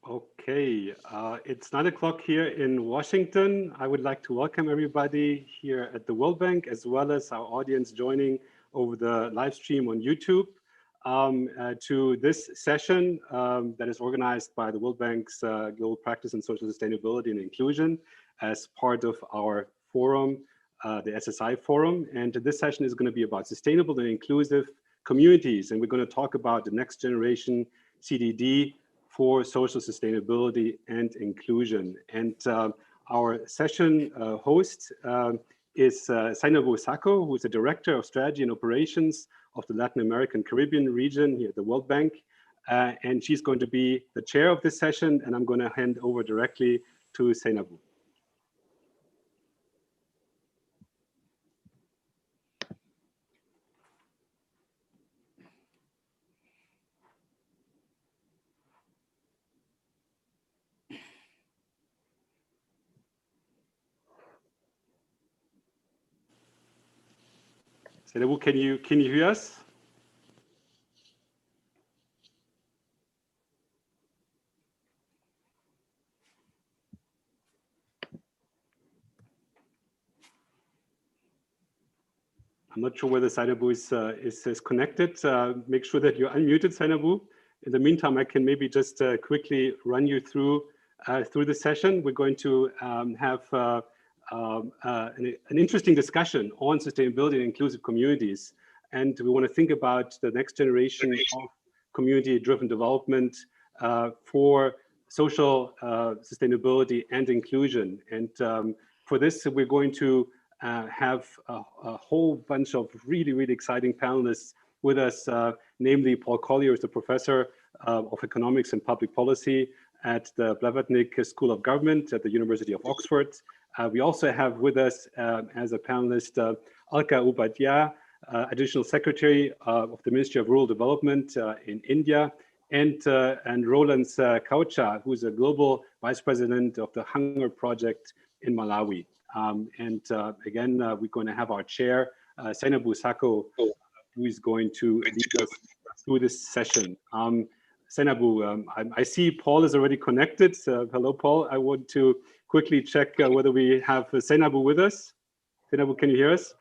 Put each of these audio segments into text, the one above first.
Okay, it's 9 o'clock here in Washington. I would like to welcome everybody here at the World Bank, as well as our audience joining over the live stream on YouTube, to this session that is organized by the World Bank's Global Practice in Social Sustainability and Inclusion as part of our forum, the SSI Forum. And this session is going to be about sustainable and inclusive communities. And we're going to talk about the next generation CDD for social sustainability and inclusion. And our session host is Sainabu Sako, who is the Director of Strategy and Operations of the Latin American Caribbean region here at the World Bank. And she's going to be the chair of this session, and I'm going to hand over directly to Sainabu. Sainabu, can you hear us? I'm not sure whether Sainabu is connected. Make sure that you're unmuted, Sainabu. In the meantime, I can maybe just quickly run you through the session. We're going to have an interesting discussion on sustainability and inclusive communities. And we want to think about the next generation of community-driven development for social sustainability and inclusion. And for this, we're going to have a whole bunch of really exciting panelists with us, namely Paul Collier is the professor of economics and public policy at the Blavatnik School of Government at the University of Oxford. We also have with us as a panelist Alka Upadhyaya, Additional Secretary of the Ministry of Rural Development in India, and Roland Kaucha, who's a Global Vice President of the Hunger Project in Malawi. Again, we're going to have our chair, Sainabu Sako, who is going to lead us through this session. Sainabu, I see Paul is already connected. Hello, Paul. I want to quickly check whether we have Sainabu with us. Sainabu, can you hear us?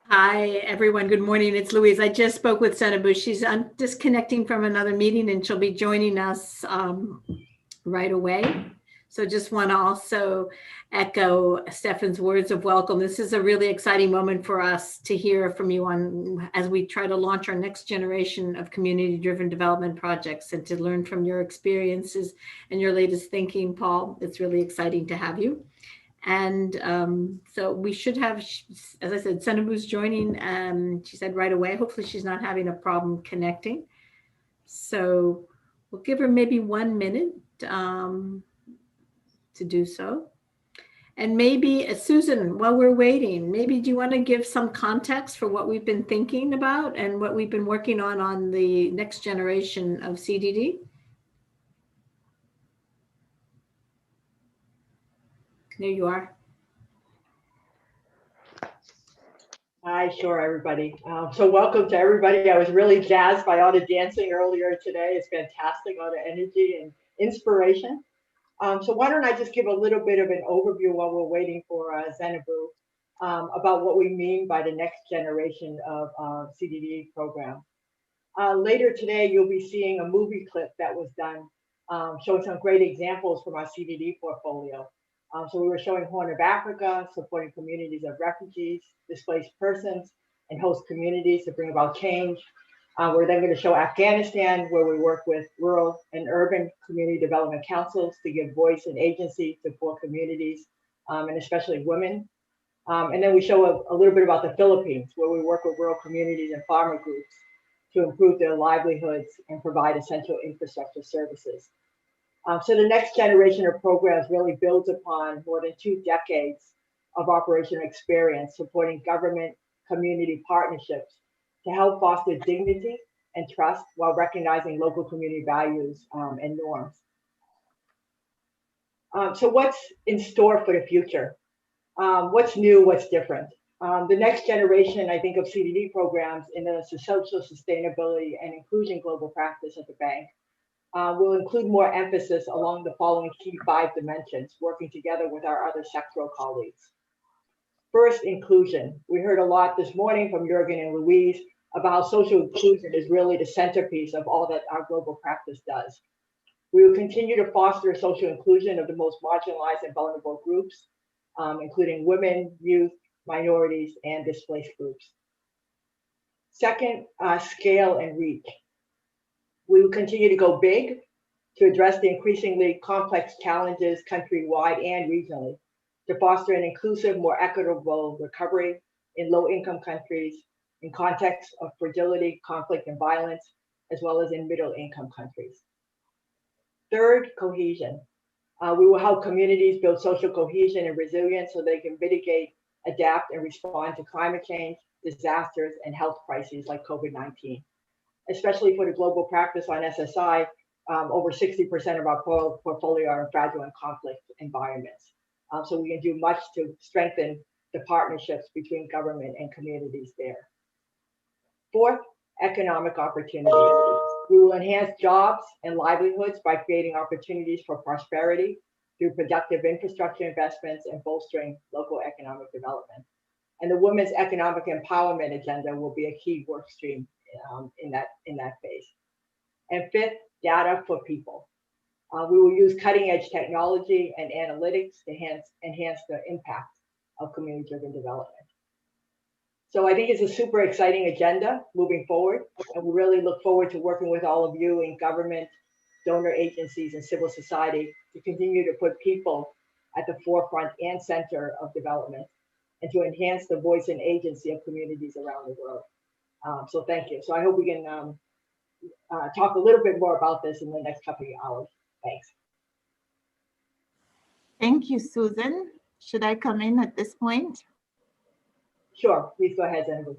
Hi, everyone. Good morning. It's Louise. I just spoke with Sainabu. She's disconnecting from another meeting, and she'll be joining us right away. So just want to also echo Stefan's words of welcome. This is a really exciting moment for us to hear from you on as we try to launch our next generation of community-driven development projects and to learn from your experiences and your latest thinking, Paul. It's really exciting to have you. And so we should have, as I said, Sainabu's joining, she said right away. Hopefully she's not having a problem connecting. So we'll give her maybe 1 minute to do so. And maybe, Susan, while we're waiting, maybe do you want to give some context for what we've been thinking about and what we've been working on the next generation of CDD? There you are. Hi, sure, everybody. So welcome to everybody. I was really jazzed by all the dancing earlier today. It's fantastic, all the energy and inspiration. So why don't I just give a little bit of an overview while we're waiting for Sainabu about what we mean by the next generation of CDD program. Later today, you'll be seeing a movie clip that was done showing some great examples from our CDD portfolio. So we were showing Horn of Africa, supporting communities of refugees, displaced persons, and host communities to bring about change. We're then going to show Afghanistan, where we work with rural and urban community development councils to give voice and agency to poor communities, and especially women. And then we show a little bit about the Philippines, where we work with rural communities and farmer groups to improve their livelihoods and provide essential infrastructure services. So the next generation of programs really builds upon more than 2 decades of operational experience supporting government community partnerships to help foster dignity and trust while recognizing local community values and norms. So what's in store for the future? What's new, what's different? The next generation, I think, of CDD programs in the social sustainability and inclusion global practice at the bank will include more emphasis along the following key 5 dimensions, working together with our other sectoral colleagues. First, inclusion. We heard a lot this morning from Jürgen and Louise about how social inclusion is really the centerpiece of all that our global practice does. We will continue to foster social inclusion of the most marginalized and vulnerable groups, including women, youth, minorities, and displaced groups. Second, scale and reach. We will continue to go big to address the increasingly complex challenges countrywide and regionally, to foster an inclusive, more equitable recovery in low-income countries, in contexts of fragility, conflict, and violence, as well as in middle-income countries. Third, cohesion. We will help communities build social cohesion and resilience so they can mitigate, adapt, and respond to climate change, disasters, and health crises like COVID-19. Especially for the global practice on SSI, over 60% of our portfolio are in fragile and conflict environments. So we can do much to strengthen the partnerships between government and communities there. Fourth, economic opportunities. We will enhance jobs and livelihoods by creating opportunities for prosperity through productive infrastructure investments and bolstering local economic development. And the women's economic empowerment agenda will be a key work stream in that phase. And fifth, data for people. We will use cutting edge technology and analytics to enhance the impact of community-driven development. So I think it's a super exciting agenda moving forward, and we really look forward to working with all of you in government, donor agencies, and civil society to continue to put people at the forefront and center of development, and to enhance the voice and agency of communities around the world. So thank you. So I hope we can talk a little bit more about this in the next couple of hours. Thanks. Thank you, Susan. Should I come in at this point? Sure, please go ahead, Zenabu.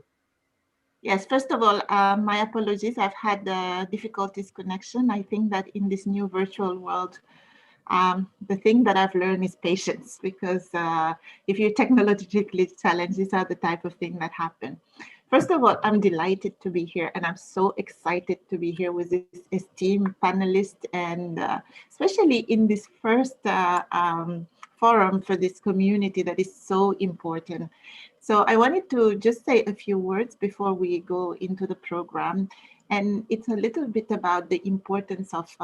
Yes, first of all, my apologies. I've had difficulties connection. I think that in this new virtual world, the thing that I've learned is patience, because if you're technologically challenged, these are the type of thing that happen. First of all, I'm delighted to be here, and I'm so excited to be here with this esteemed panelist, and especially in this first forum for this community that is so important. So I wanted to just say a few words before we go into the program. And it's a little bit about the importance of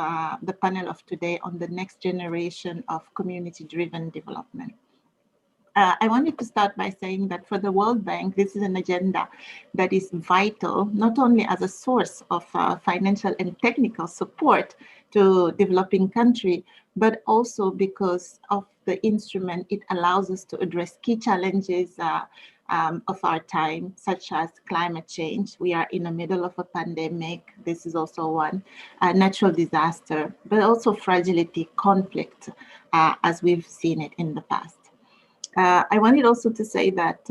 the panel of today on the next generation of community-driven development. I wanted to start by saying that for the World Bank, this is an agenda that is vital, not only as a source of financial and technical support to developing country, but also because of the instrument, it allows us to address key challenges of our time, such as climate change. We are in the middle of a pandemic. This is also one, natural disaster, but also fragility, conflict, as we've seen it in the past. I wanted also to say that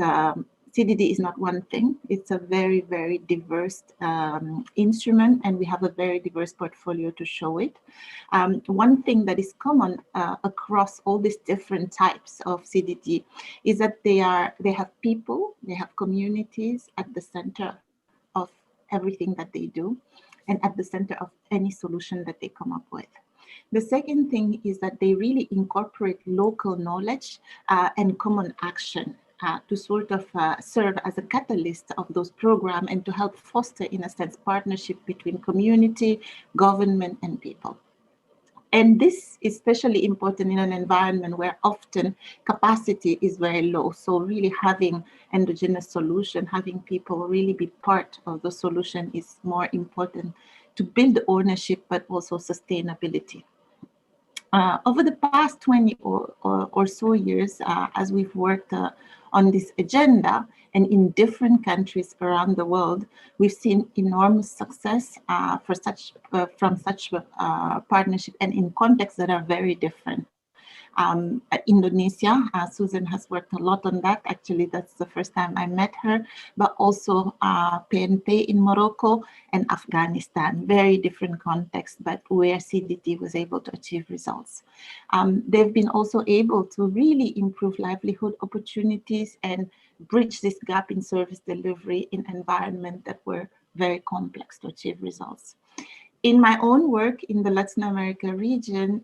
CDD is not one thing. It's a very, very diverse instrument, and we have a very diverse portfolio to show it. One thing that is common across all these different types of CDD is that they have people, they have communities at the center of everything that they do, and at the center of any solution that they come up with. The second thing is that they really incorporate local knowledge and common action to sort of serve as a catalyst of those programs and to help foster, in a sense, partnership between community, government, and people. And this is especially important in an environment where often capacity is very low. So really having endogenous solution, having people really be part of the solution is more important to build ownership, but also sustainability. Over the past 20 or so years, as we've worked on this agenda and in different countries around the world, we've seen enormous success from such partnership and in contexts that are very different. Indonesia, Susan has worked a lot on that. Actually, that's the first time I met her, but also PNP in Morocco and Afghanistan, very different contexts, but where CDD was able to achieve results. They've been also able to really improve livelihood opportunities and bridge this gap in service delivery in environments that were very complex to achieve results. In my own work in the Latin America region,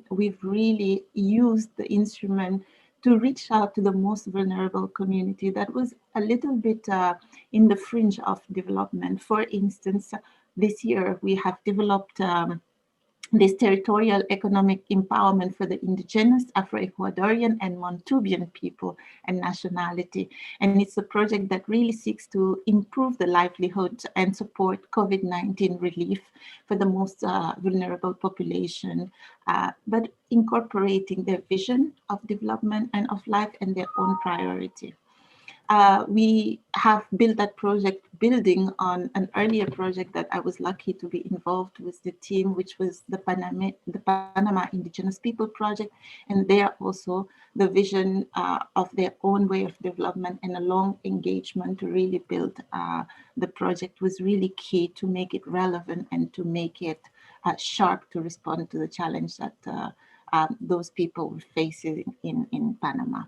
we've really used the instrument to reach out to the most vulnerable community that was a little bit in the fringe of development. For instance, this year we have developed this territorial economic empowerment for the indigenous, Afro-Ecuadorian and Montubian people and nationality. And it's a project that really seeks to improve the livelihood and support COVID-19 relief for the most vulnerable population, but incorporating their vision of development and of life and their own priority. We have built that project building on an earlier project that I was lucky to be involved with the team, which was the Panama Indigenous People Project. And there also the vision of their own way of development and a long engagement to really build the project was really key to make it relevant and to make it sharp to respond to the challenge that those people were facing in Panama.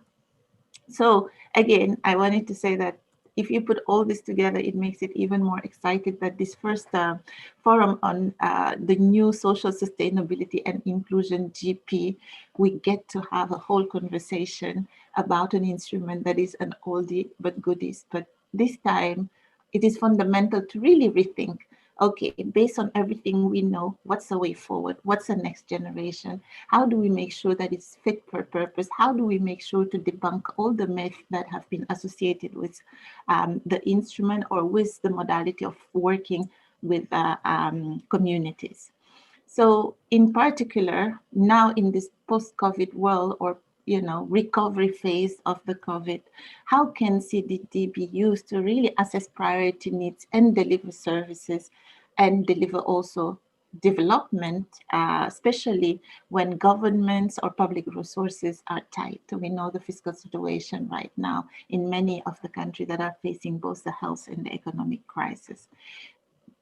So again, I wanted to say that if you put all this together, it makes it even more exciting that this first forum on the new social sustainability and inclusion GP, we get to have a whole conversation about an instrument that is an oldie but goodies. But this time, it is fundamental to really rethink, okay, based on everything we know, what's the way forward? What's the next generation? How do we make sure that it's fit for purpose? How do we make sure to debunk all the myths that have been associated with the instrument or with the modality of working with communities? So in particular, now in this post-COVID world or recovery phase of the COVID, how can CDD be used to really assess priority needs and deliver services and deliver also development, especially when governments or public resources are tight? We know the fiscal situation right now in many of the countries that are facing both the health and the economic crisis.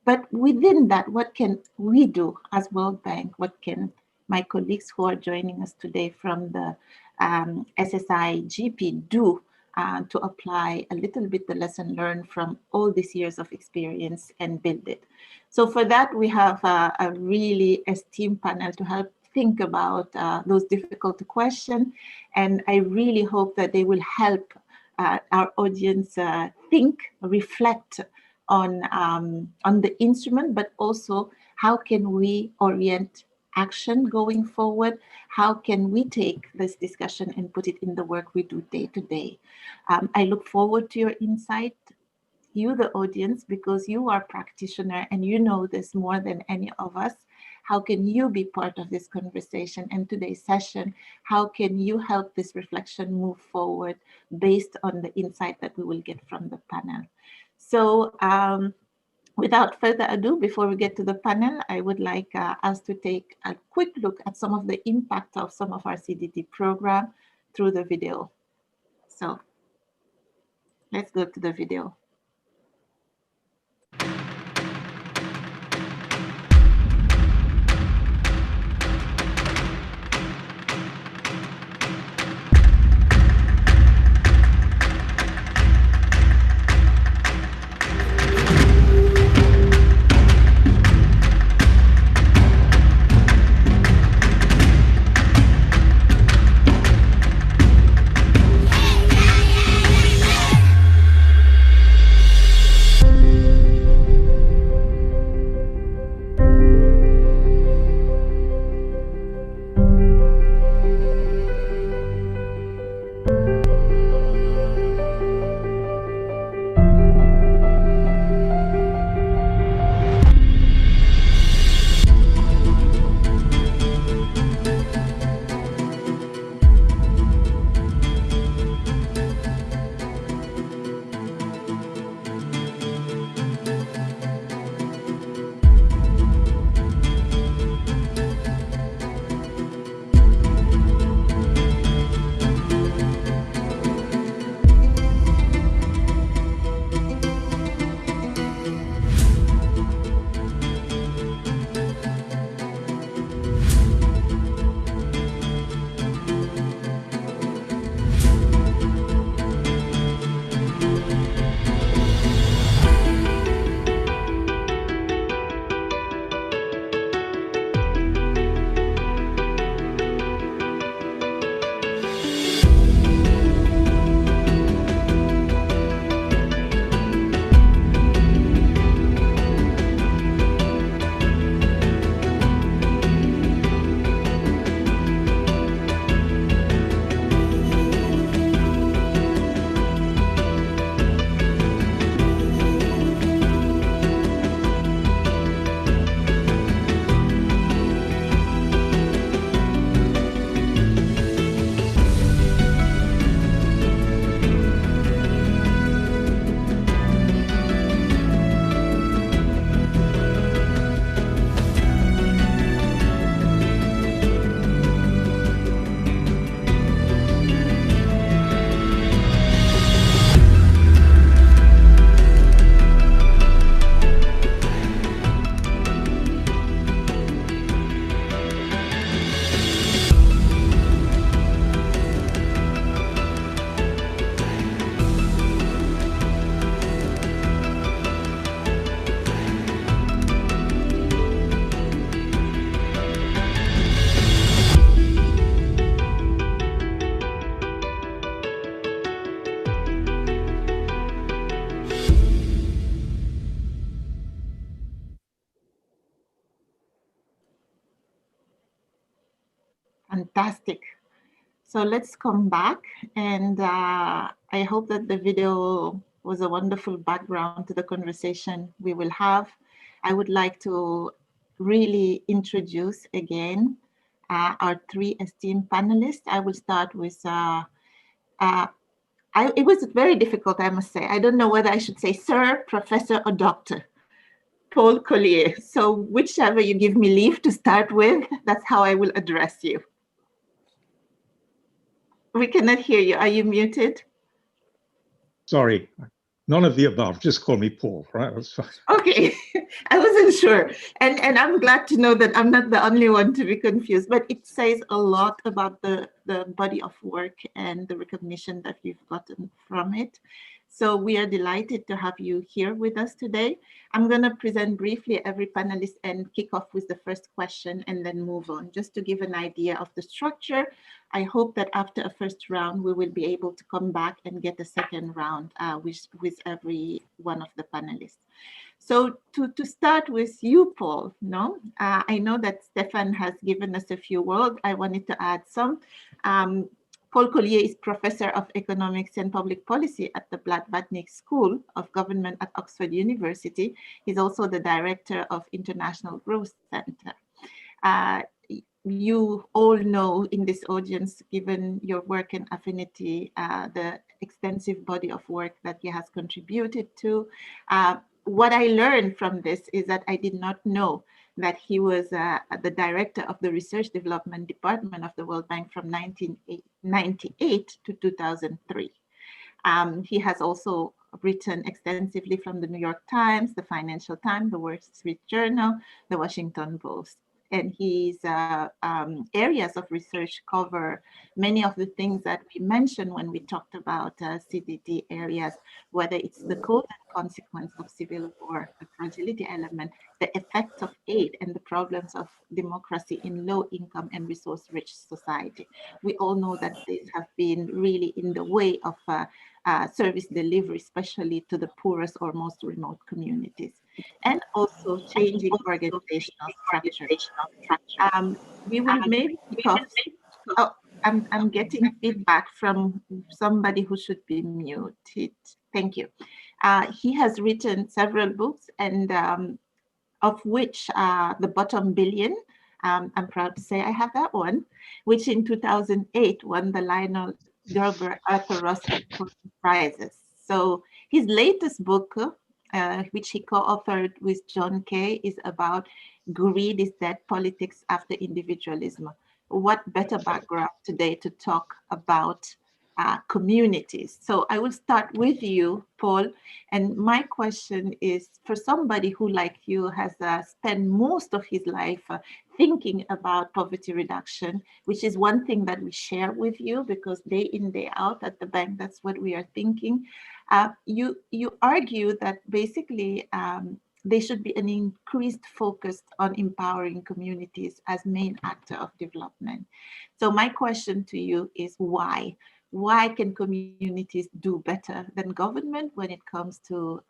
But within that, what can we do as World Bank? What can my colleagues who are joining us today from the SSI GP do to apply a little bit the lesson learned from all these years of experience and build it? So for that, we have a really esteemed panel to help think about those difficult questions. And I really hope that they will help our audience think, reflect on the instrument, but also how can we orient action going forward? How can we take this discussion and put it in the work we do day to day? I look forward to your insight, you, the audience, because you are a practitioner and you know this more than any of us. How can you be part of this conversation and today's session? How can you help this reflection move forward based on the insight that we will get from the panel? So without further ado, before we get to the panel, I would like us to take a quick look at some of the impact of some of our CDD program through the video. So let's go to the video. fantastic. So let's come back, and I hope that the video was a wonderful background to the conversation we will have. I would like to really introduce again our three esteemed panelists. I will start with, it was very difficult, I must say. I don't know whether I should say sir, professor, or doctor. Paul Collier. So whichever you give me leave to start with, that's how I will address you. We cannot hear you. Are you muted? Sorry, none of the above. Just call me Paul, right? That's fine. Okay, I wasn't sure. And I'm glad to know that I'm not the only one to be confused, but it says a lot about the body of work and the recognition that you've gotten from it. So we are delighted to have you here with us today. I'm going to present briefly every panelist and kick off with the first question and then move on. Just to give an idea of the structure, I hope that after a first round, we will be able to come back and get a second round with every one of the panelists. So to start with you, Paul, no? I know that Stefan has given us a few words. I wanted to add some. Paul Collier is Professor of Economics and Public Policy at the Blavatnik School of Government at Oxford University. He's also the Director of International Growth Center. You all know in this audience, given your work and affinity, the extensive body of work that he has contributed to. What I learned from this is that I did not know that he was the director of the Research Development Department of the World Bank from 1998 to 2003. He has also written extensively from the New York Times, the Financial Times, the Wall Street Journal, the Washington Post. And his areas of research cover many of the things that we mentioned when we talked about CDD areas, whether it's the cause and consequence of civil war, the fragility element, the effects of aid, and the problems of democracy in low-income and resource-rich society. We all know that these have been really in the way of service delivery, especially to the poorest or most remote communities, and also changing organizational structure. We will maybe kick off. Oh, I'm getting feedback from somebody who should be muted. Thank you. He has written several books, and of which The Bottom Billion, I'm proud to say I have that one, which in 2008 won the Lionel Gerber Arthur Ross Prizes. So his latest book, which he co-authored with John Kay, is about Greed is Dead, Politics After Individualism. What better background today to talk about communities? So I will start with you, Paul. And my question is, for somebody who, like you, has spent most of his life thinking about poverty reduction, which is one thing that we share with you, because day in, day out at the bank, that's what we are thinking. You argue that basically there should be an increased focus on empowering communities as main actor of development. So my question to you is why? Why can communities do better than government when it comes to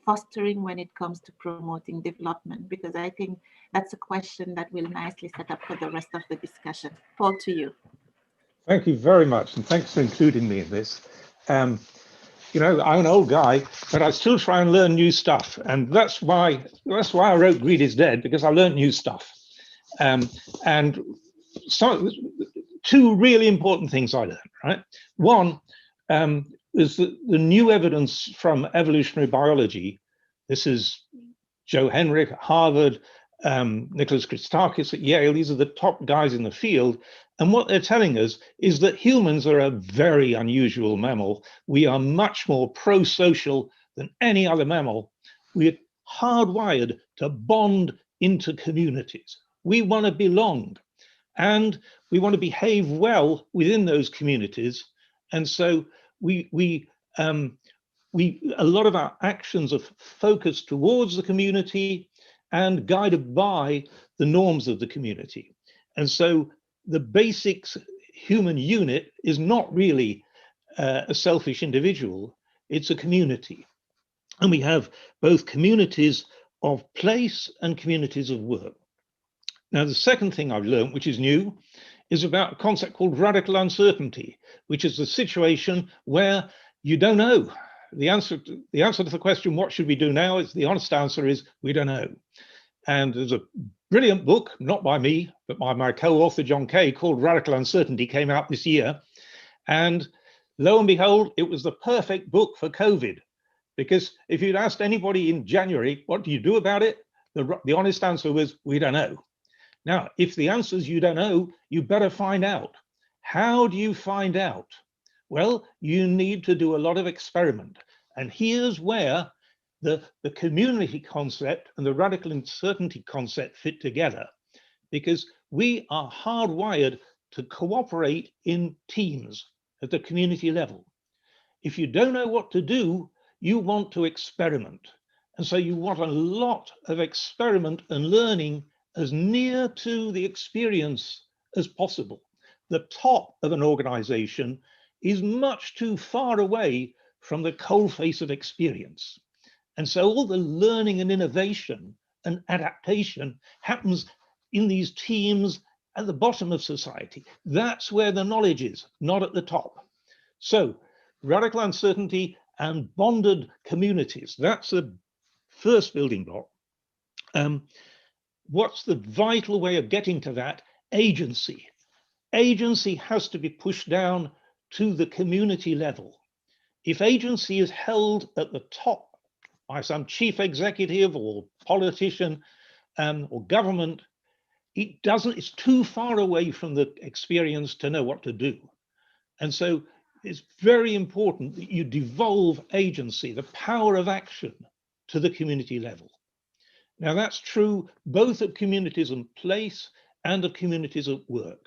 fostering, when it comes to promoting development? Because I think that's a question that will nicely set up for the rest of the discussion. Paul, to you. Thank you very much, and thanks for including me in this. You know, I'm an old guy, but I still try and learn new stuff, and that's why I wrote Greed is Dead, because I learned new stuff. And so, two really important things I learned, right? One is the new evidence from evolutionary biology. This is Joe Henrich at Harvard, Nicholas Christakis at Yale. These are the top guys in the field. And what they're telling us is that humans are a very unusual mammal. We are much more pro-social than any other mammal. We're hardwired to bond into communities. We want to belong, and we want to behave well within those communities. And so a lot of our actions are focused towards the community and guided by the norms of the community. And so the basic human unit is not really a selfish individual, it's a community. And we have both communities of place and communities of work. Now, the second thing I've learned, which is new, is about a concept called radical uncertainty, which is the situation where you don't know. The answer to the question, what should we do now, is the honest answer is we don't know. And there's a brilliant book, not by me, but by my co-author, John Kay, called Radical Uncertainty, came out this year. And lo and behold, it was the perfect book for COVID. Because if you'd asked anybody in January, what do you do about it? The honest answer was, we don't know. Now, if the answer is you don't know, you better find out. How do you find out? Well, you need to do a lot of experiment. And here's where the community concept and the radical uncertainty concept fit together, because we are hardwired to cooperate in teams at the community level. If you don't know what to do, you want to experiment. And so you want a lot of experiment and learning as near to the experience as possible. The top of an organization is much too far away from the coalface of experience. And so all the learning and innovation and adaptation happens in these teams at the bottom of society. That's where the knowledge is, not at the top. So radical uncertainty and bonded communities, that's the first building block. What's the vital way of getting to that? Agency. Agency has to be pushed down to the community level. If agency is held at the top by some chief executive or politician or government, it's too far away from the experience to know what to do. And so it's very important that you devolve agency, the power of action, to the community level. Now that's true both of communities in place and of communities of work.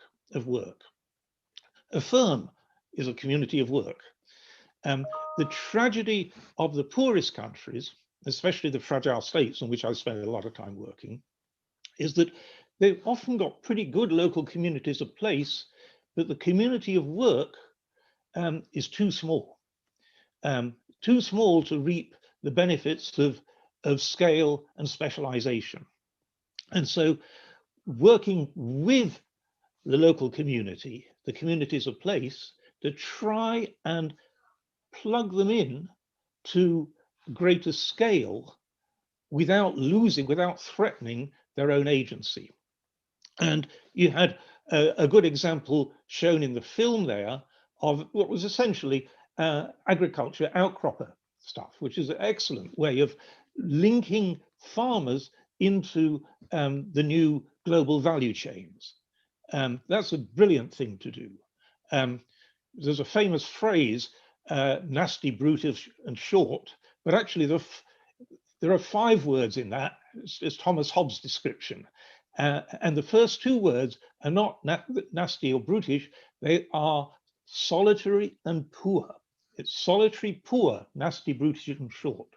A firm is a community of work. The tragedy of the poorest countries, especially the fragile states in which I spend a lot of time working, is that they've often got pretty good local communities of place, but the community of work is too small to reap the benefits of scale and specialization. And so working with the local community, the communities of place, to try and plug them in to greater scale without threatening their own agency. And you had a good example shown in the film there of what was essentially agriculture outcropper stuff, which is an excellent way of linking farmers into the new global value chains. That's a brilliant thing to do. There's a famous phrase, nasty, brutish, and short, but actually there are 5 words in that. It's Thomas Hobbes' description. And the first 2 words are not nasty or brutish, they are solitary and poor. It's solitary, poor, nasty, brutish, and short.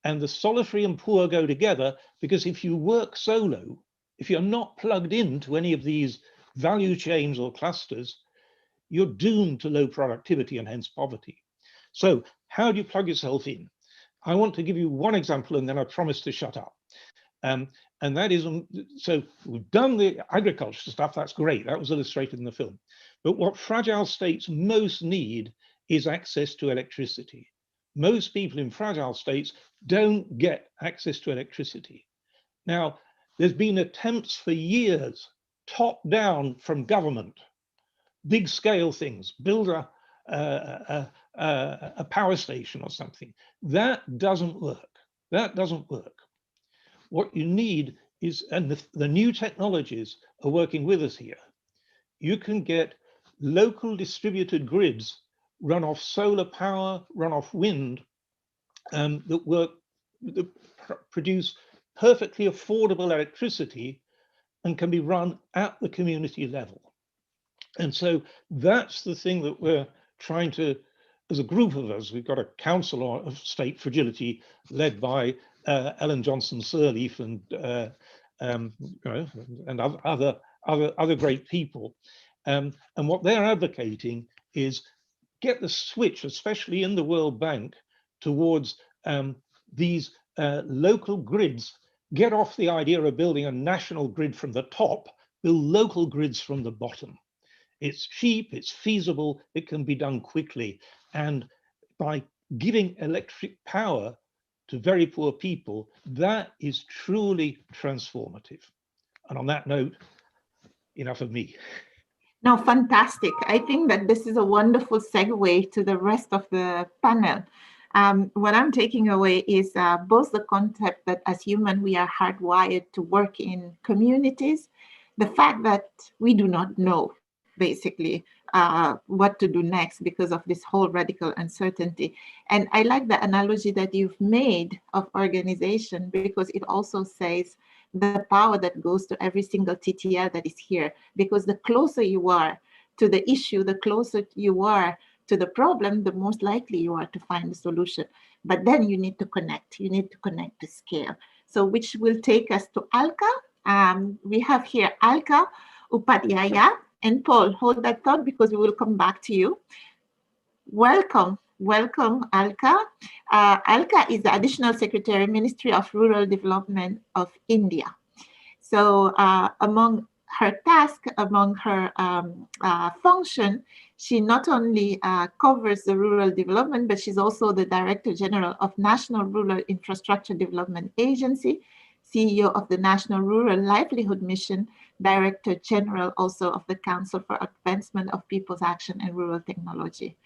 And the solitary and poor go together because if you work solo, if you're not plugged into any of these value chains or clusters, you're doomed to low productivity and hence poverty. So how do you plug yourself in? I want to give you one example and then I promise to shut up. And that is, so we've done the agriculture stuff, that's great, that was illustrated in the film. But what fragile states most need is access to electricity. Most people in fragile states don't get access to electricity. Now, there's been attempts for years, top down from government, big scale things, build a power station or something. That doesn't work. That doesn't work. What you need is, and the new technologies are working with us here, you can get local distributed grids run off solar power, run off wind, that produce perfectly affordable electricity and can be run at the community level. And so that's the thing that we're trying to, as a group of us, we've got a council of state fragility led by Ellen Johnson Sirleaf and other great people. And what they're advocating is get the switch, especially in the World Bank, towards these local grids. Get off the idea of building a national grid from the top, build local grids from the bottom. It's cheap, it's feasible, it can be done quickly. And by giving electric power to very poor people, that is truly transformative. And on that note, enough of me. No, fantastic. I think that this is a wonderful segue to the rest of the panel. What I'm taking away is both the concept that as human, we are hardwired to work in communities, the fact that we do not know, basically, what to do next because of this whole radical uncertainty. And I like the analogy that you've made of organization, because it also says the power that goes to every single TTL that is here, because the closer you are to the issue, the closer you are to the problem, the most likely you are to find a solution. But then you need to connect. You need to connect to scale. So which will take us to Alka. We have here Alka Upadhyaya and Paul. Hold that thought because we will come back to you. Welcome. Welcome, Alka. Alka is the Additional Secretary, Ministry of Rural Development of India. So among her tasks, among her function, she not only covers the rural development, but she's also the Director General of National Rural Infrastructure Development Agency, CEO of the National Rural Livelihood Mission, Director General also of the Council for Advancement of People's Action and Rural Technology.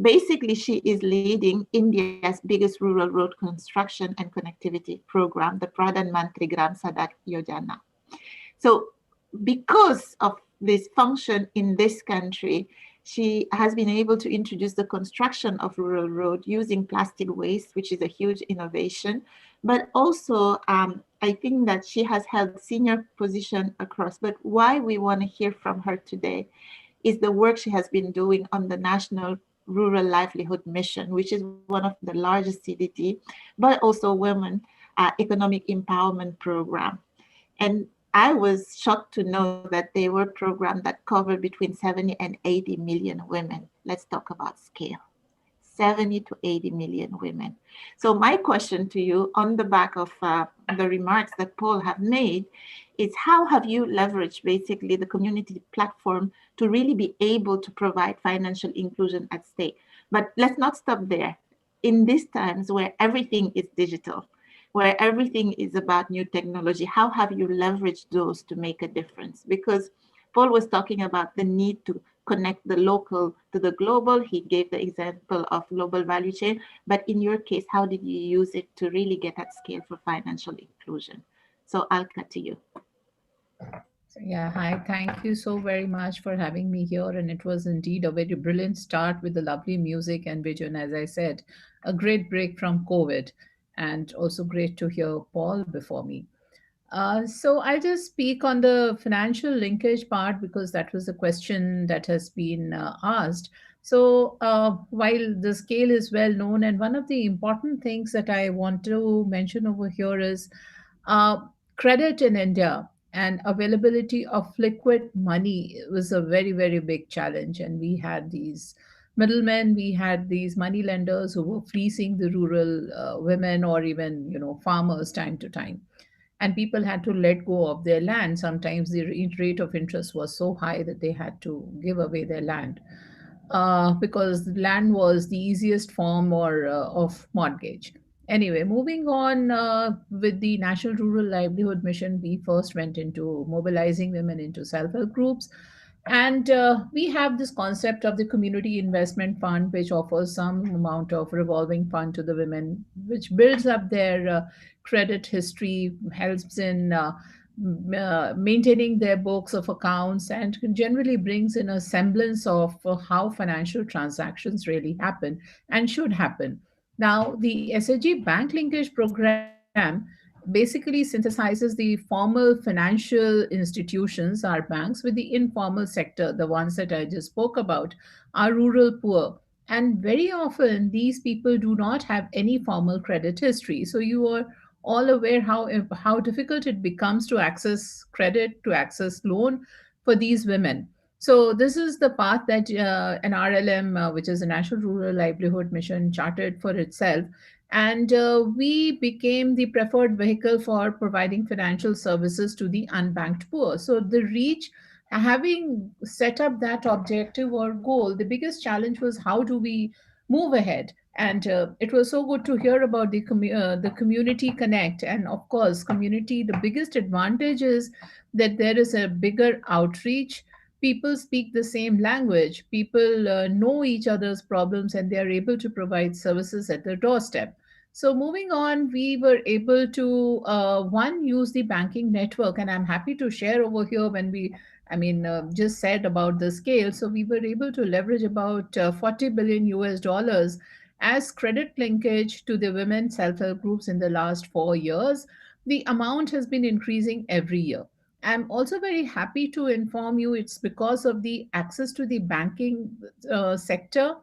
Basically, she is leading India's biggest rural road construction and connectivity program, the Pradhan Mantri Gram Sadak Yojana. So because of this function in this country, she has been able to introduce the construction of rural road using plastic waste, which is a huge innovation. But also, I think that she has held senior position across. But why we want to hear from her today is the work she has been doing on the National Rural Livelihood Mission, which is one of the largest CDT, but also women economic empowerment program. And I was shocked to know that they were programs that cover between 70 and 80 million women. Let's talk about scale. 70 to 80 million women. So my question to you on the back of the remarks that Paul have made is, how have you leveraged basically the community platform to really be able to provide financial inclusion at stake? But let's not stop there. In these times where everything is digital, where everything is about new technology, how have you leveraged those to make a difference? Because Paul was talking about the need to connect the local to the global. He gave the example of global value chain, but in your case, how did you use it to really get at scale for financial inclusion? So I'll cut to you. Yeah, hi, thank you so very much for having me here. And it was indeed a very brilliant start with the lovely music and video. And as I said, a great break from COVID, and also great to hear Paul before me. So I'll just speak on the financial linkage part because that was a question that has been asked. So while the scale is well known, and one of the important things that I want to mention over here is uh, credit in India and availability of liquid money was a very, very big challenge. And we had these middlemen, we had these money lenders who were fleecing the rural women or even, farmers time to time, and people had to let go of their land. Sometimes the rate of interest was so high that they had to give away their land because land was the easiest form of mortgage. Anyway, moving on with the National Rural Livelihood Mission, we first went into mobilizing women into self-help groups. And we have this concept of the community investment fund, which offers some amount of revolving fund to the women, which builds up their credit history, helps in maintaining their books of accounts, and generally brings in a semblance of how financial transactions really happen and should happen. Now, the SHG Bank Linkage Program basically synthesizes the formal financial institutions, our banks, with the informal sector, the ones that I just spoke about, are rural poor. And very often, these people do not have any formal credit history. So you are all aware how difficult it becomes to access credit, to access loan for these women. So this is the path that an RLM, which is the National Rural Livelihood Mission, charted for itself. And we became the preferred vehicle for providing financial services to the unbanked poor. So the reach having set up that objective or goal, the biggest challenge was how do we move ahead. And it was so good to hear about the community connect. And of course, community, the biggest advantage is that there is a bigger outreach. People speak the same language. People know each other's problems, and they are able to provide services at their doorstep. So moving on, we were able to one use the banking network, and I'm happy to share over here when we just said about the scale. So we were able to leverage about 40 billion US dollars as credit linkage to the women self-help groups in the last 4 years. The amount has been increasing every year. I'm also very happy to inform you it's because of the access to the banking sector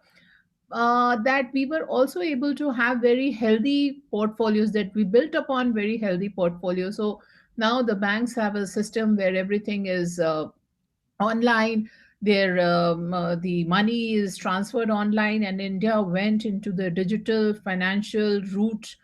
that we were also able to have very healthy portfolios, that we built upon very healthy portfolios. So now the banks have a system where everything is online. The money is transferred online, and India went into the digital financial route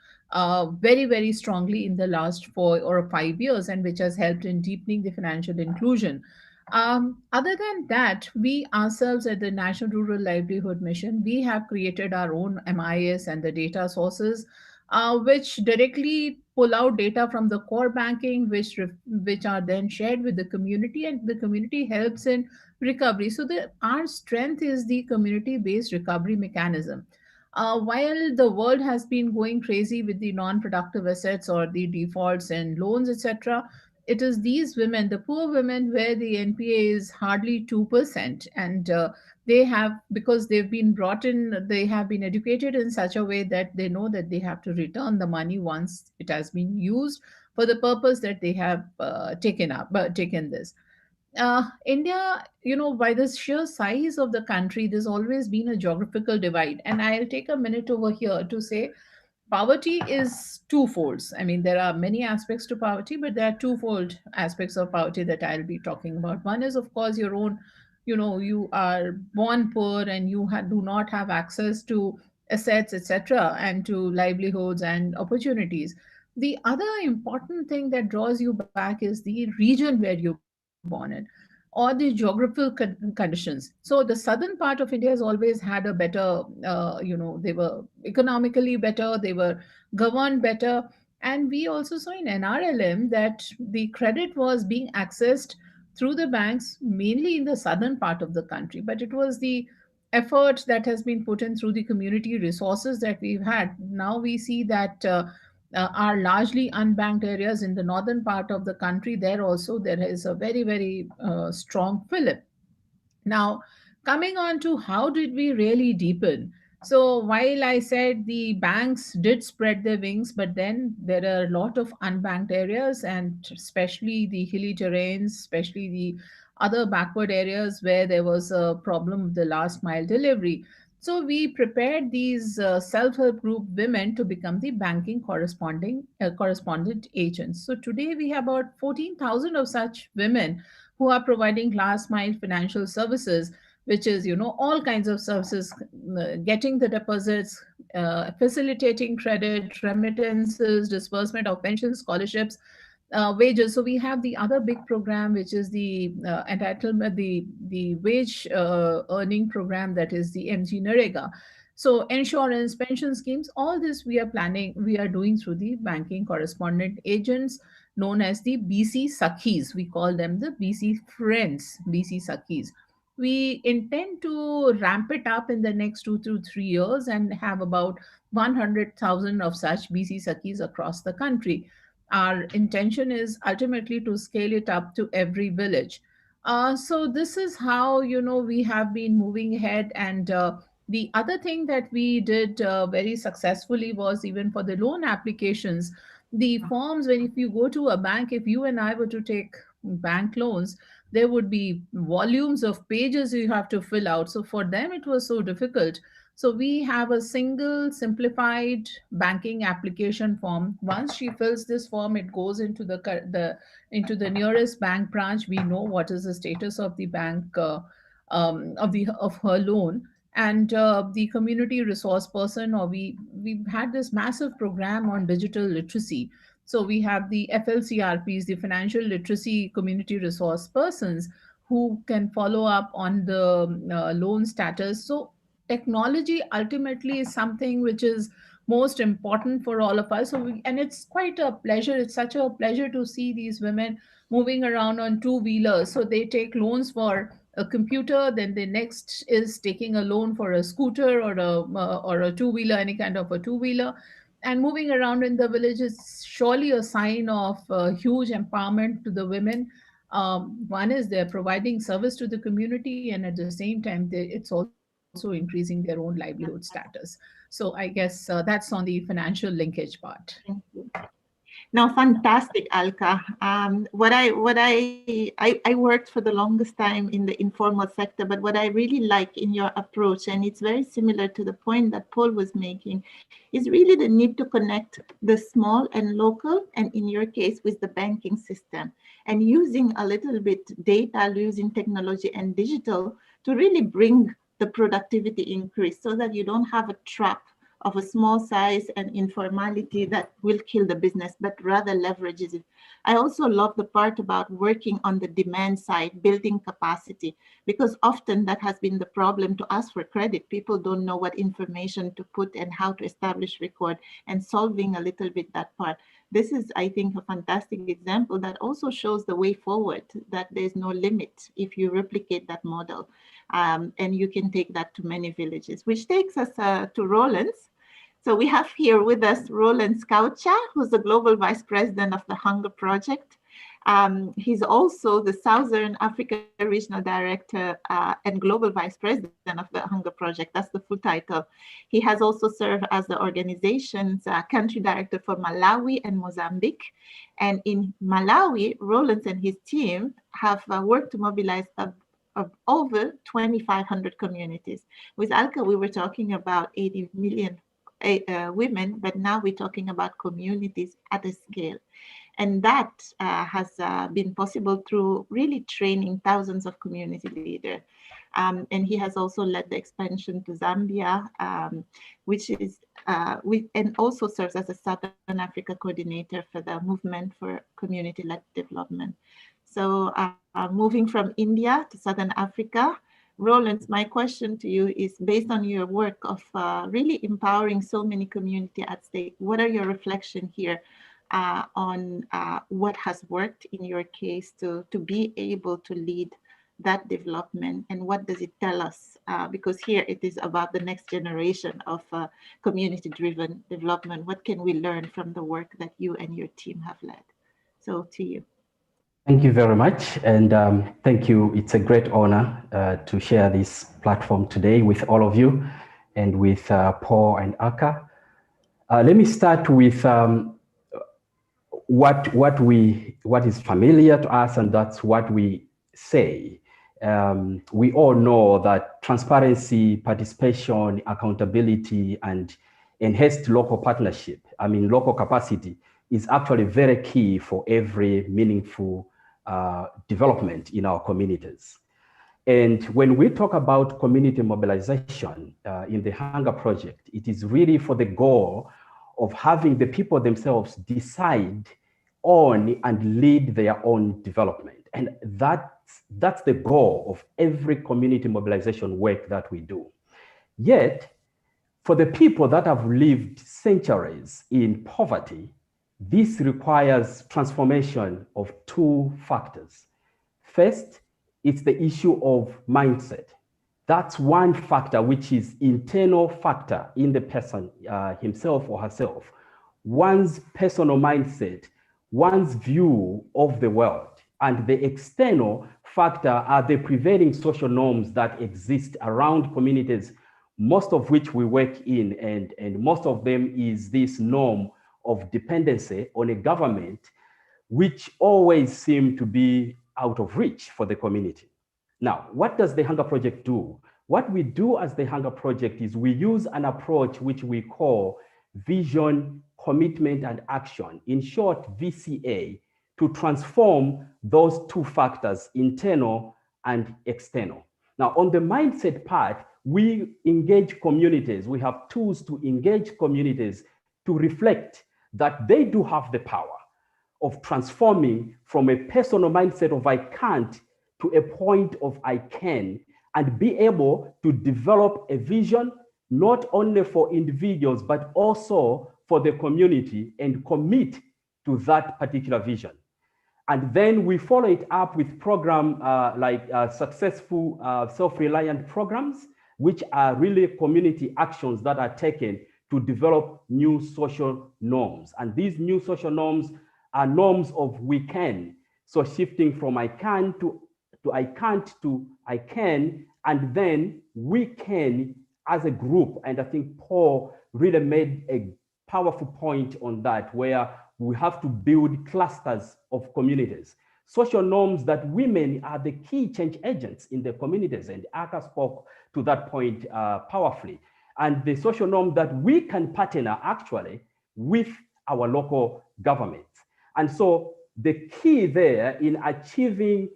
very, very strongly in the last 4 or 5 years, and which has helped in deepening the financial inclusion. Other than that, we ourselves at the National Rural Livelihood Mission, we have created our own MIS and the data sources, which directly pull out data from the core banking, which are then shared with the community, and the community helps in recovery. So our strength is the community-based recovery mechanism. While the world has been going crazy with the non-productive assets or the defaults and loans, etc., it is these women, the poor women, where the NPA is hardly 2%. And they have, because they've been brought in, they have been educated in such a way that they know that they have to return the money once it has been used for the purpose that they have taken this. India, by the sheer size of the country, there's always been a geographical divide. And I'll take a minute over here to say poverty is twofold. I mean, there are many aspects to poverty, but there are twofold aspects of poverty that I'll be talking about. One is, of course, your own, you are born poor and you do not have access to assets, etc., and to livelihoods and opportunities. The other important thing that draws you back is the region where you're born in, or the geographical conditions. So the southern part of India has always had a better, they were economically better, they were governed better. And we also saw in NRLM that the credit was being accessed through the banks mainly in the southern part of the country. But it was the effort that has been put in through the community resources that we've had. Now we see that are largely unbanked areas in the northern part of the country. There also there is a very, very strong fillip. Now, coming on to how did we really deepen? So while I said the banks did spread their wings, but then there are a lot of unbanked areas, and especially the hilly terrains, especially the other backward areas where there was a problem with the last mile delivery. So we prepared these self-help group women to become the banking correspondent agents. So today we have about 14,000 of such women who are providing last mile financial services, which is all kinds of services, getting the deposits, facilitating credit, remittances, disbursement of pensions, scholarships, wages. So we have the other big program, which is the entitlement, the wage earning program, that is the MG Narega. So insurance, pension schemes, all this we are doing through the banking correspondent agents known as the BC Sakhis. We call them the BC Friends, BC Sakhis. We intend to ramp it up in the next 2 to 3 years and have about 100,000 of such BC Sakhis across the country. Our intention is ultimately to scale it up to every village. So this is how we have been moving ahead. And the other thing that we did very successfully was, even for the loan applications, the forms, when if you go to a bank, if you and I were to take bank loans, there would be volumes of pages you have to fill out. So for them it was so difficult. So we have a single simplified banking application form. Once she fills this form, it goes into the nearest bank branch. We know what is the status of the bank, of her loan. And the community resource person, or we've had this massive program on digital literacy. So we have the FLCRPs, the financial literacy community resource persons, who can follow up on the loan status. So technology ultimately is something which is most important for all of us. And it's quite a pleasure. It's such a pleasure to see these women moving around on two-wheelers. So they take loans for a computer, then the next is taking a loan for a scooter or a two-wheeler, any kind of a two-wheeler. And moving around in the village is surely a sign of huge empowerment to the women. One is they're providing service to the community, and at the same time, it's also increasing their own livelihood status. So I guess that's on the financial linkage part. Thank you. No, fantastic, Alka. I worked for the longest time in the informal sector, but what I really like in your approach, and it's very similar to the point that Paul was making, is really the need to connect the small and local, and in your case, with the banking system, and using a little bit data, using technology and digital to really bring the productivity increase so that you don't have a trap of a small size and informality that will kill the business, but rather leverages it. I also love the part about working on the demand side, building capacity, because often that has been the problem to ask for credit. People don't know what information to put and how to establish record, and solving a little bit that part. This is, I think, a fantastic example that also shows the way forward, that there's no limit if you replicate that model. And you can take that to many villages, which takes us to Roland's. So we have here with us Roland Skaucha, who's the Global Vice President of the Hunger Project. He's also the Southern Africa Regional Director and Global Vice President of the Hunger Project. That's the full title. He has also served as the organization's country director for Malawi and Mozambique. And in Malawi, Roland and his team have worked to mobilize of over 2,500 communities. With Alka, we were talking about 80 million women, but now we're talking about communities at a scale. And that has been possible through really training thousands of community leaders. And he has also led the expansion to Zambia, which is, and also serves as a Southern Africa coordinator for the Movement for Community-Led Development. So moving from India to Southern Africa, Roland, my question to you is, based on your work of really empowering so many communities at stake, what are your reflections here on what has worked in your case to be able to lead that development, and what does it tell us? Because here it is about the next generation of community-driven development. What can we learn from the work that you and your team have led? So to you. Thank you very much, and thank you. It's a great honor to share this platform today with all of you and with Paul and Alka. Let me start with what is familiar to us, and that's what we say. We all know that transparency, participation, accountability, and enhanced local partnership, local capacity, is actually very key for every meaningful development in our communities. And when we talk about community mobilization in the Hunger Project, it is really for the goal of having the people themselves decide on and lead their own development. And that's the goal of every community mobilization work that we do. Yet, for the people that have lived centuries in poverty, this requires transformation of two factors. First, it's the issue of mindset. That's one factor, which is internal factor in the person himself or herself. One's personal mindset, one's view of the world, and the external factor are the prevailing social norms that exist around communities, most of which we work in, and most of them is this norm of dependency on a government, which always seem to be out of reach for the community. Now, what does the Hunger Project do? What we do as the Hunger Project is we use an approach which we call vision, commitment, and action, in short, VCA, to transform those two factors, internal and external. Now, on the mindset part, we engage communities. We have tools to engage communities to reflect that they do have the power of transforming from a personal mindset of I can't to a point of I can, and be able to develop a vision, not only for individuals, but also for the community, and commit to that particular vision. And then we follow it up with programs like successful self-reliant programs, which are really community actions that are taken to develop new social norms. And these new social norms are norms of we can. So shifting from I can to I can't to I can, and then we can as a group. And I think Paul really made a powerful point on that, where we have to build clusters of communities. Social norms that women are the key change agents in the communities, and Aka spoke to that point powerfully. And the social norm that we can partner actually with our local governments. And so the key there in achieving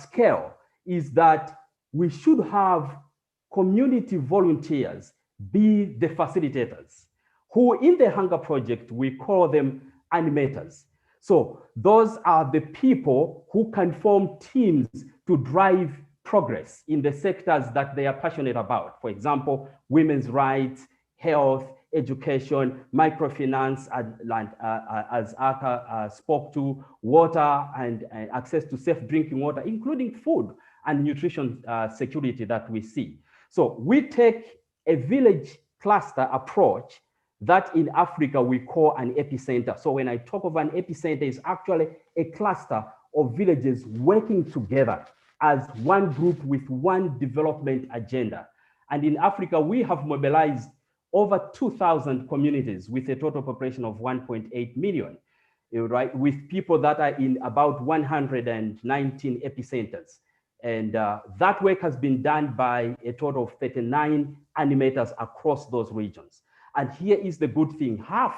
scale is that we should have community volunteers be the facilitators, who in the Hunger Project, we call them animators. So those are the people who can form teams to drive progress in the sectors that they are passionate about. For example, women's rights, health, education, microfinance, as Aka spoke to, water and access to safe drinking water, including food and nutrition security that we see. So we take a village cluster approach that in Africa we call an epicenter. So when I talk of an epicenter, it's actually a cluster of villages working together as one group with one development agenda. And in Africa, we have mobilized over 2,000 communities with a total population of 1.8 million, right? With people that are in about 119 epicenters. And that work has been done by a total of 39 animators across those regions. And here is the good thing: half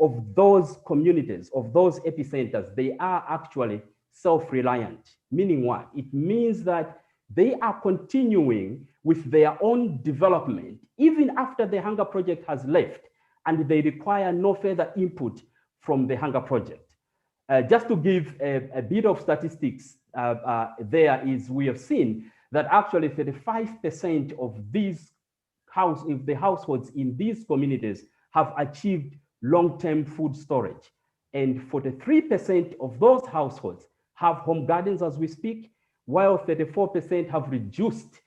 of those communities, of those epicenters, they are actually self-reliant. Meaning what? It means that they are continuing with their own development even after the Hunger Project has left, and they require no further input from the Hunger Project. Just to give a bit of statistics, there is, we have seen that actually 35% of these households in these communities have achieved long-term food storage, and 43% of those households have home gardens as we speak, while 34% have reduced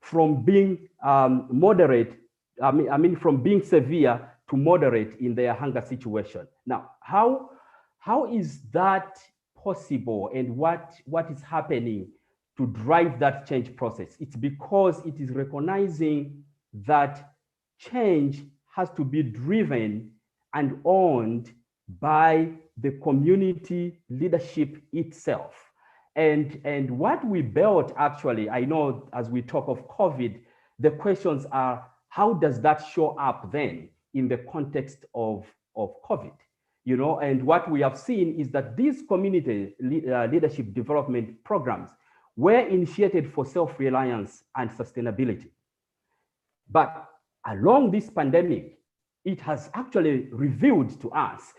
from being moderate, from being severe to moderate in their hunger situation. Now, how is that possible, and what is happening to drive that change process? It's because it is recognizing that change has to be driven and owned by the community leadership itself. And what we built, actually, I know as we talk of COVID, the questions are, how does that show up then in the context of COVID? You know, and what we have seen is that these community leadership development programs were initiated for self-reliance and sustainability. But along this pandemic, it has actually revealed to us,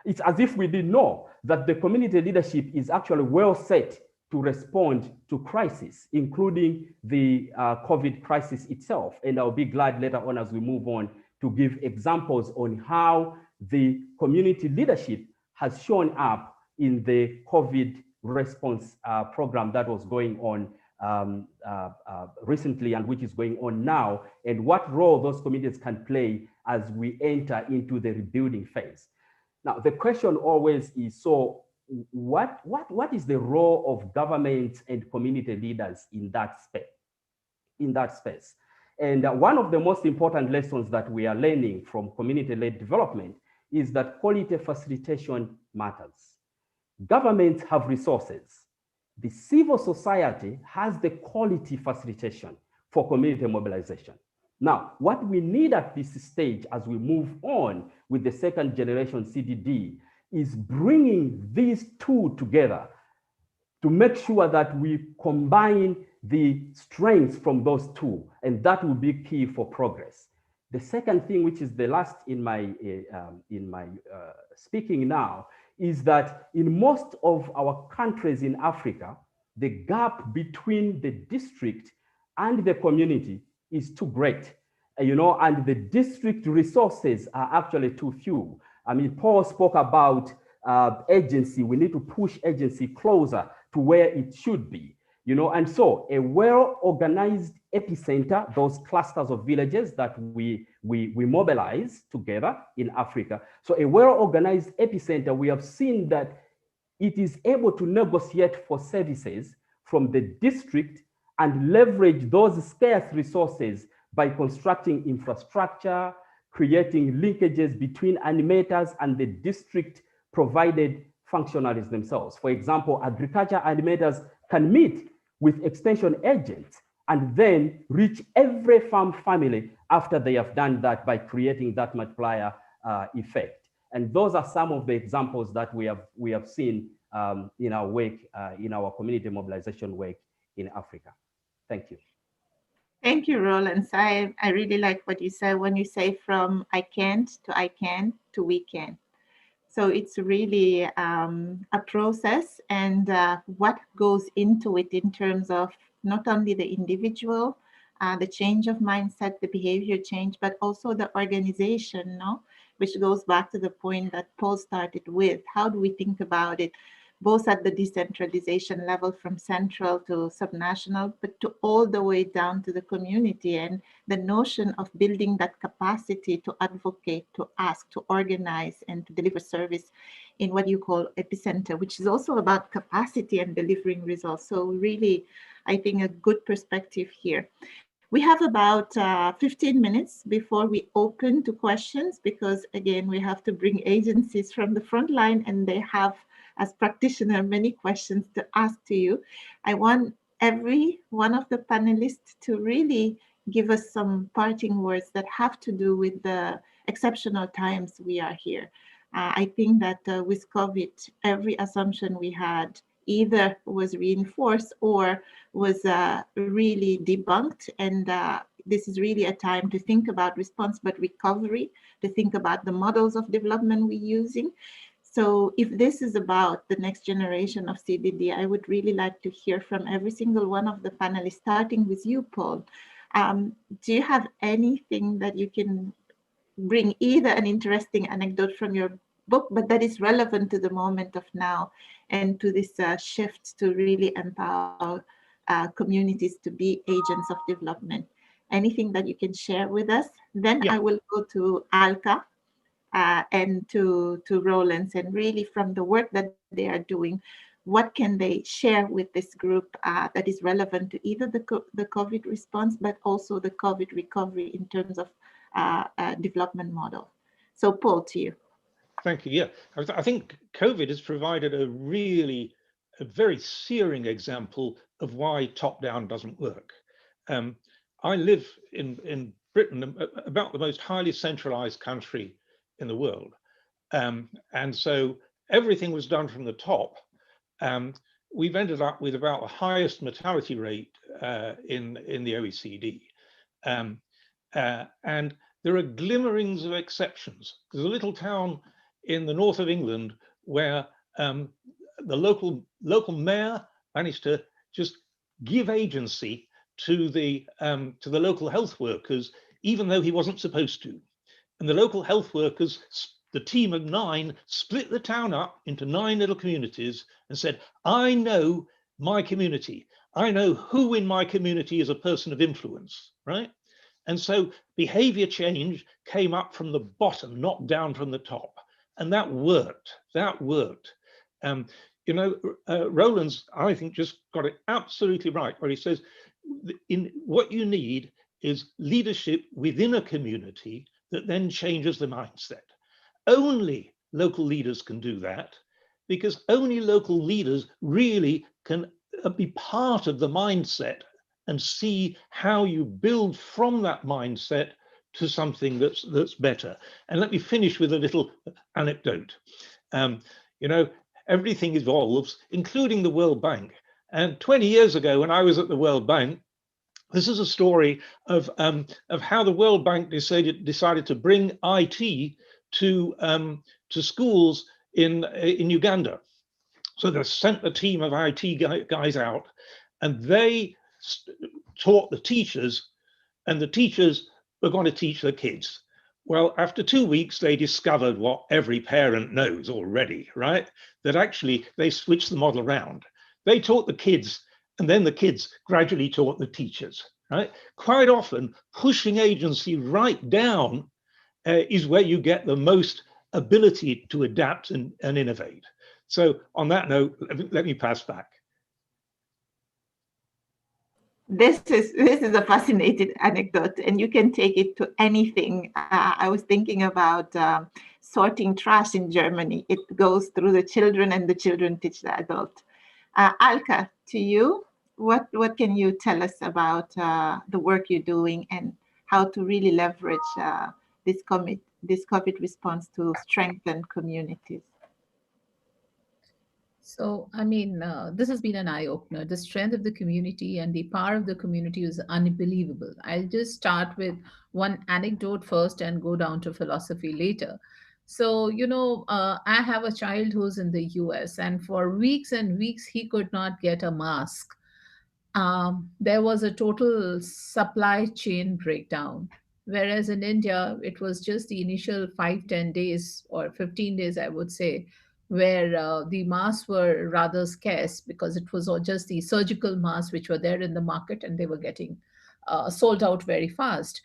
it's as if we didn't know that the community leadership is actually well set to respond to crisis, including the COVID crisis itself. And I'll be glad later on as we move on to give examples on how the community leadership has shown up in the COVID response program that was going on recently and which is going on now, and what role those communities can play as we enter into the rebuilding phase. Now, the question always is, so what is the role of government and community leaders in that space? And one of the most important lessons that we are learning from community-led development is that quality facilitation matters. Governments have resources. The civil society has the quality facilitation for community mobilization. Now, what we need at this stage as we move on with the second generation CDD is bringing these two together to make sure that we combine the strengths from those two, and that will be key for progress. The second thing, which is the last in my speaking now, is that in most of our countries in Africa, the gap between the district and the community is too great, and the district resources are actually too few. I mean, Paul spoke about agency. We need to push agency closer to where it should be, and so a well-organized epicenter, those clusters of villages that we mobilize together in Africa. So a well-organized epicenter, we have seen that it is able to negotiate for services from the district and leverage those scarce resources by constructing infrastructure, creating linkages between animators and the district provided functionaries themselves. For example, agriculture animators can meet with extension agents and then reach every farm family after they have done that by creating that multiplier effect. And those are some of the examples that we have seen in our work, in our community mobilization work in Africa. Thank you. Thank you, Roland. I really like what you said when you say from I can't to I can to we can. So it's really a process, and what goes into it in terms of not only the individual, the change of mindset, the behavior change, but also the organization, no? Which goes back to the point that Paul started with. How do we think about it, both at the decentralization level from central to subnational, but to all the way down to the community, and the notion of building that capacity to advocate, to ask, to organize, and to deliver service in what you call epicenter, which is also about capacity and delivering results. So really, I think a good perspective here. We have about 15 minutes before we open to questions, because again, we have to bring agencies from the front line, and they have, as practitioner, many questions to ask to you. I want every one of the panelists to really give us some parting words that have to do with the exceptional times we are here. I think that with COVID, every assumption we had either was reinforced or was really debunked. And this is really a time to think about response, but recovery, to think about the models of development we're using. So if this is about the next generation of CDD, I would really like to hear from every single one of the panelists, starting with you, Paul. Do you have anything that you can bring, either an interesting anecdote from your book, but that is relevant to the moment of now and to this shift to really empower communities to be agents of development? Anything that you can share with us? Then I will go to Alka and to Roland, and really from the work that they are doing, what can they share with this group that is relevant to either the COVID response, but also the COVID recovery in terms of development model? So Paul, to you. Thank you. Yeah, I think COVID has provided a very searing example of why top-down doesn't work. I live in Britain, about the most highly centralized country in the world. And so everything was done from the top. We've ended up with about the highest mortality rate in the OECD. And there are glimmerings of exceptions. There's a little town in the north of England where the local mayor managed to just give agency to the local health workers, even though he wasn't supposed to. And the local health workers, the team of 9, split the town up into 9 little communities and said, I know my community. I know who in my community is a person of influence, right? And so behavior change came up from the bottom, not down from the top. And that worked. That worked. Roland's, I think, just got it absolutely right, where he says, what you need is leadership within a community that then changes the mindset. Only local leaders can do that, because only local leaders really can be part of the mindset and see how you build from that mindset to something that's better. And let me finish with a little anecdote. Everything evolves, including the World Bank. And 20 years ago, when I was at the World Bank, this is a story of how the World Bank decided to bring IT to schools in Uganda. So they sent a team of IT guys out, and they taught the teachers, and the teachers were going to teach the kids. Well, after 2 weeks, they discovered what every parent knows already, right? That actually they switched the model around. They taught the kids, and then the kids gradually taught the teachers, right? Quite often, pushing agency right down is where you get the most ability to adapt and innovate. So on that note, let me pass back. This is a fascinating anecdote, and you can take it to anything. I was thinking about sorting trash in Germany. It goes through the children, and the children teach the adult. Alka, to you, what can you tell us about the work you're doing and how to really leverage this COVID response to strengthen communities? So, I mean, this has been an eye-opener. The strength of the community and the power of the community is unbelievable. I'll just start with one anecdote first and go down to philosophy later. So, I have a child who's in the US, and for weeks and weeks, he could not get a mask. There was a total supply chain breakdown. Whereas in India, it was just the initial 5-10 days or 15 days, I would say, where the masks were rather scarce because it was all just the surgical masks which were there in the market and they were getting sold out very fast.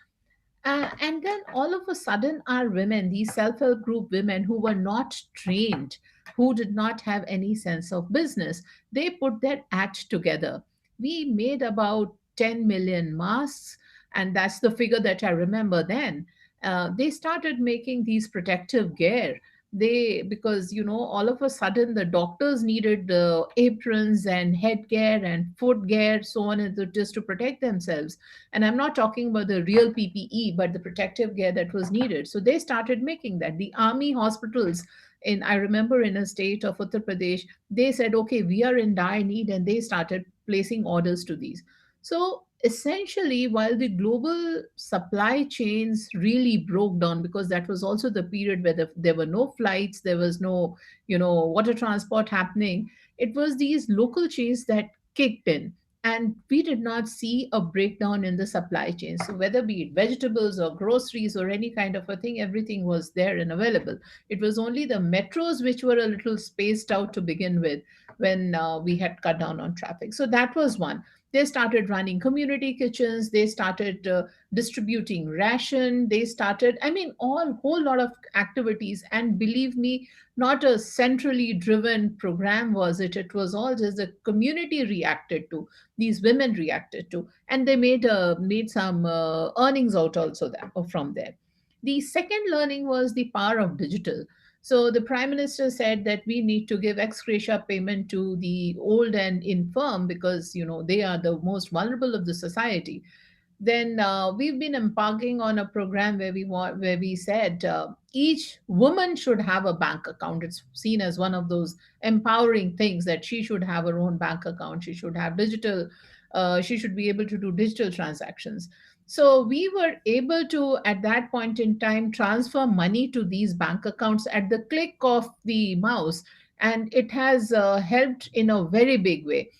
And then all of a sudden, our women, these self help group women who were not trained, who did not have any sense of business, they put their act together. We made about 10 million masks, and that's the figure that I remember then. They started making these protective gear. Because all of a sudden the doctors needed aprons and headgear and footgear, so on, and just to protect themselves. And I'm not talking about the real PPE, but the protective gear that was needed. So they started making that. The army hospitals I remember in a state of Uttar Pradesh, they said, okay, we are in dire need, and they started placing orders to these. So essentially, while the global supply chains really broke down, because that was also the period where there were no flights, there was no, water transport happening, it was these local chains that kicked in. And we did not see a breakdown in the supply chain. So whether be it vegetables or groceries or any kind of a thing, everything was there and available. It was only the metros which were a little spaced out to begin with when we had cut down on traffic. So that was one. They started running community kitchens. They started distributing ration. They started, whole lot of activities. And believe me, not a centrally driven program was it. It was all just the community reacted to. These women reacted to, and they made some earnings out also from there. The second learning was the power of digital. So the Prime Minister said that we need to give ex gratia payment to the old and infirm because they are the most vulnerable of the society. Then we've been embarking on a program where we said each woman should have a bank account. It's seen as one of those empowering things that she should have her own bank account. She should have digital. She should be able to do digital transactions. So we were able to, at that point in time, transfer money to these bank accounts at the click of the mouse. And it has helped in a very big way.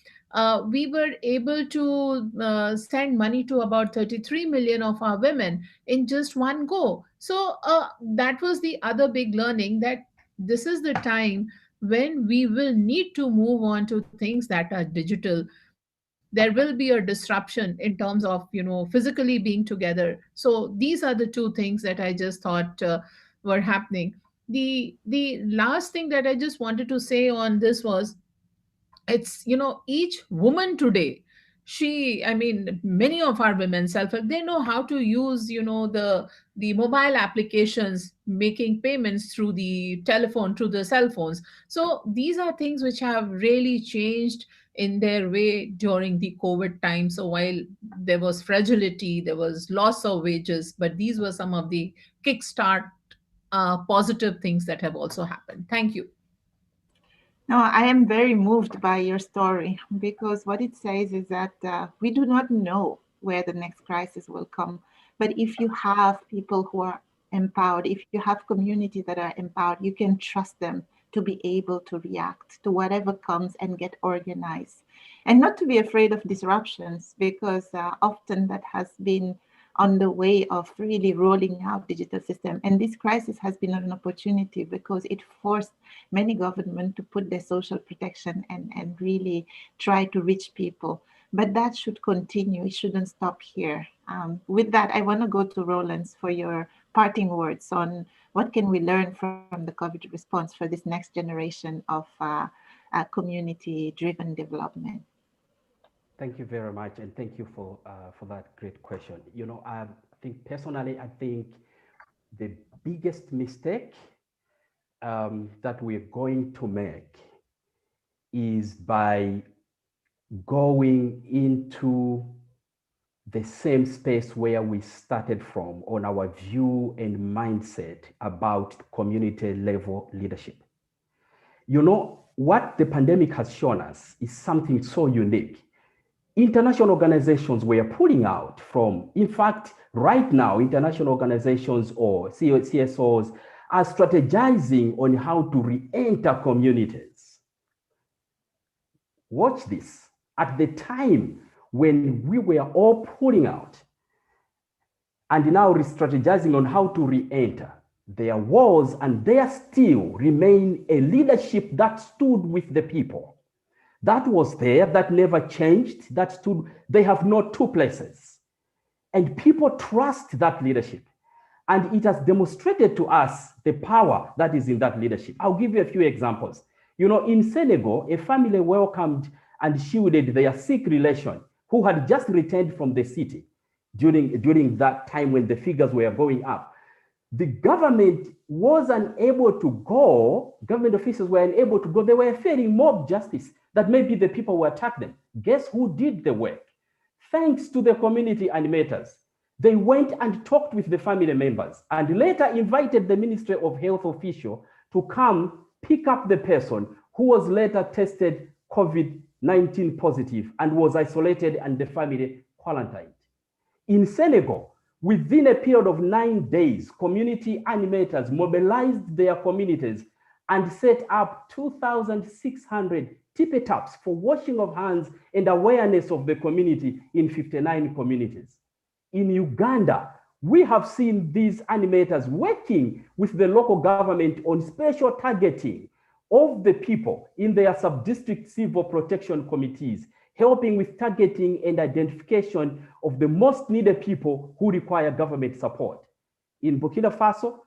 We were able to send money to about 33 million of our women in just one go. So that was the other big learning, that this is the time when we will need to move on to things that are digital. There will be a disruption in terms of physically being together. So these are the two things that I just thought were happening. The last thing that I just wanted to say on this was, it's each woman today, many of our women self-help, they know how to use the mobile applications, making payments through the telephone, through the cell phones. So these are things which have really changed in their way during the COVID time. So while there was fragility, there was loss of wages, but these were some of the kickstart positive things that have also happened. Thank you. No, I am very moved by your story, because what it says is that we do not know where the next crisis will come. But if you have people who are empowered, if you have communities that are empowered, you can trust them to be able to react to whatever comes and get organized. And not to be afraid of disruptions, because often that has been on the way of really rolling out digital system. And this crisis has been an opportunity because it forced many governments to put their social protection and really try to reach people. But that should continue. It shouldn't stop here. With that, I want to go to Roland for your parting words on what can we learn from the COVID response for this next generation of community-driven development. Thank you very much, and thank you for that great question. You know, I think personally, I think the biggest mistake that we're going to make is by going into the same space where we started from on our view and mindset about community level leadership. You know, what the pandemic has shown us is something so unique. International organizations were pulling out from, in fact, right now, international organizations or CSOs are strategizing on how to re-enter communities. Watch this. At the time when we were all pulling out and now re-strategizing on how to re-enter, there was and there still remain a leadership that stood with the people. That was there, that never changed, that stood, they have no two places. And people trust that leadership. And it has demonstrated to us the power that is in that leadership. I'll give you a few examples. You know, in Senegal, a family welcomed and shielded their sick relation who had just returned from the city during that time when the figures were going up. The government was unable to go, government officials were unable to go. They were fearing mob justice, that maybe the people will attack them. Guess who did the work? Thanks to the community animators. They went and talked with the family members and later invited the Ministry of Health official to come pick up the person who was later tested COVID-19 positive and was isolated and the family quarantined. In Senegal, within a period of 9 days, community animators mobilized their communities and set up 2,600 tippy taps for washing of hands and awareness of the community in 59 communities. In Uganda, we have seen these animators working with the local government on special targeting of the people in their sub-district civil protection committees, helping with targeting and identification of the most needed people who require government support. In Burkina Faso,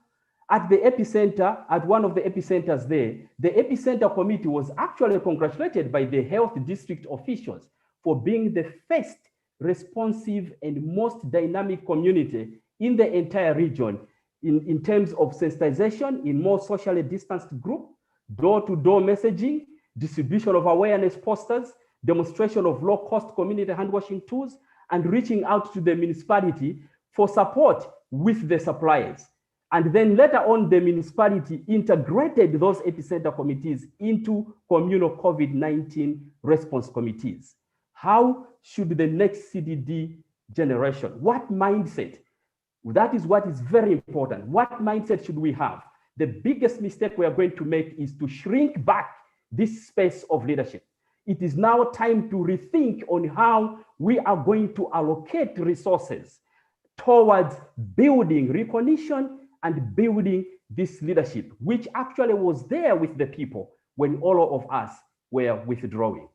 at the epicenter, at one of the epicenters there, the epicenter committee was actually congratulated by the health district officials for being the first responsive and most dynamic community in the entire region in terms of sensitization in more socially distanced group, door-to-door messaging, distribution of awareness posters, demonstration of low-cost community handwashing tools, and reaching out to the municipality for support with the suppliers. And then later on, the municipality integrated those epicenter committees into communal COVID-19 response committees. How should the next CDD generation, what mindset? That is what is very important. What mindset should we have? The biggest mistake we are going to make is to shrink back this space of leadership. It is now time to rethink on how we are going to allocate resources towards building recognition and building this leadership, which actually was there with the people when all of us were withdrawing.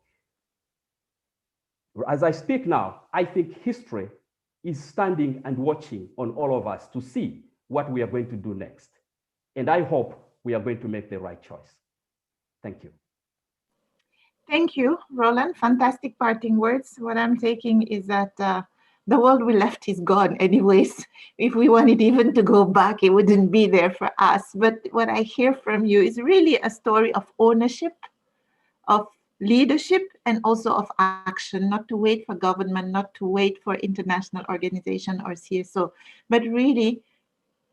As I speak now, I think history is standing and watching on all of us to see what we are going to do next. And I hope we are going to make the right choice. Thank you. Thank you, Roland. Fantastic parting words. What I'm taking is that the world we left is gone anyways. If we wanted even to go back, it wouldn't be there for us. But what I hear from you is really a story of ownership, of leadership, and also of action, not to wait for government, not to wait for international organization or CSO, but really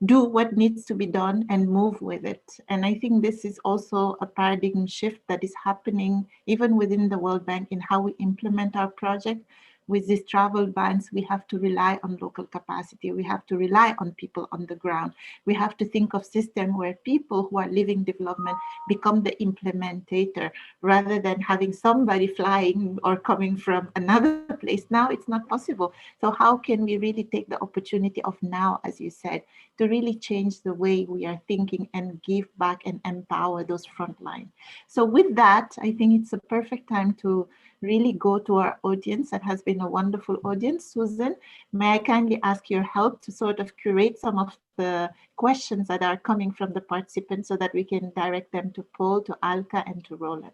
do what needs to be done and move with it. And I think this is also a paradigm shift that is happening even within the World Bank in how we implement our project, with these travel bans, we have to rely on local capacity. We have to rely on people on the ground. We have to think of system where people who are living development become the implementator rather than having somebody flying or coming from another place. Now it's not possible. So how can we really take the opportunity of now, as you said, to really change the way we are thinking and give back and empower those frontline? So with that, I think it's a perfect time to really go to our audience. That has been a wonderful audience. Susan, may I kindly ask your help to sort of curate some of the questions that are coming from the participants so that we can direct them to Paul, to Alka, and to Roland.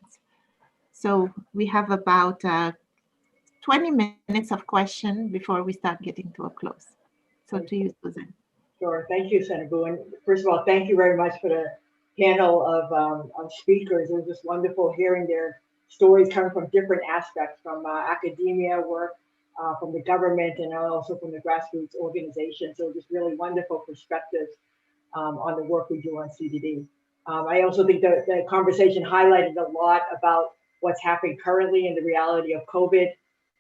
So we have about 20 minutes of question before we start getting to a close. So to you, Susan. Sure. Thank you, Senator Boo. And first of all, thank you very much for the panel of speakers. It was just wonderful hearing their stories coming from different aspects, from academia work, from the government, and also from the grassroots organization. So just really wonderful perspectives on the work we do on CDD. I also think that the conversation highlighted a lot about what's happening currently in the reality of COVID.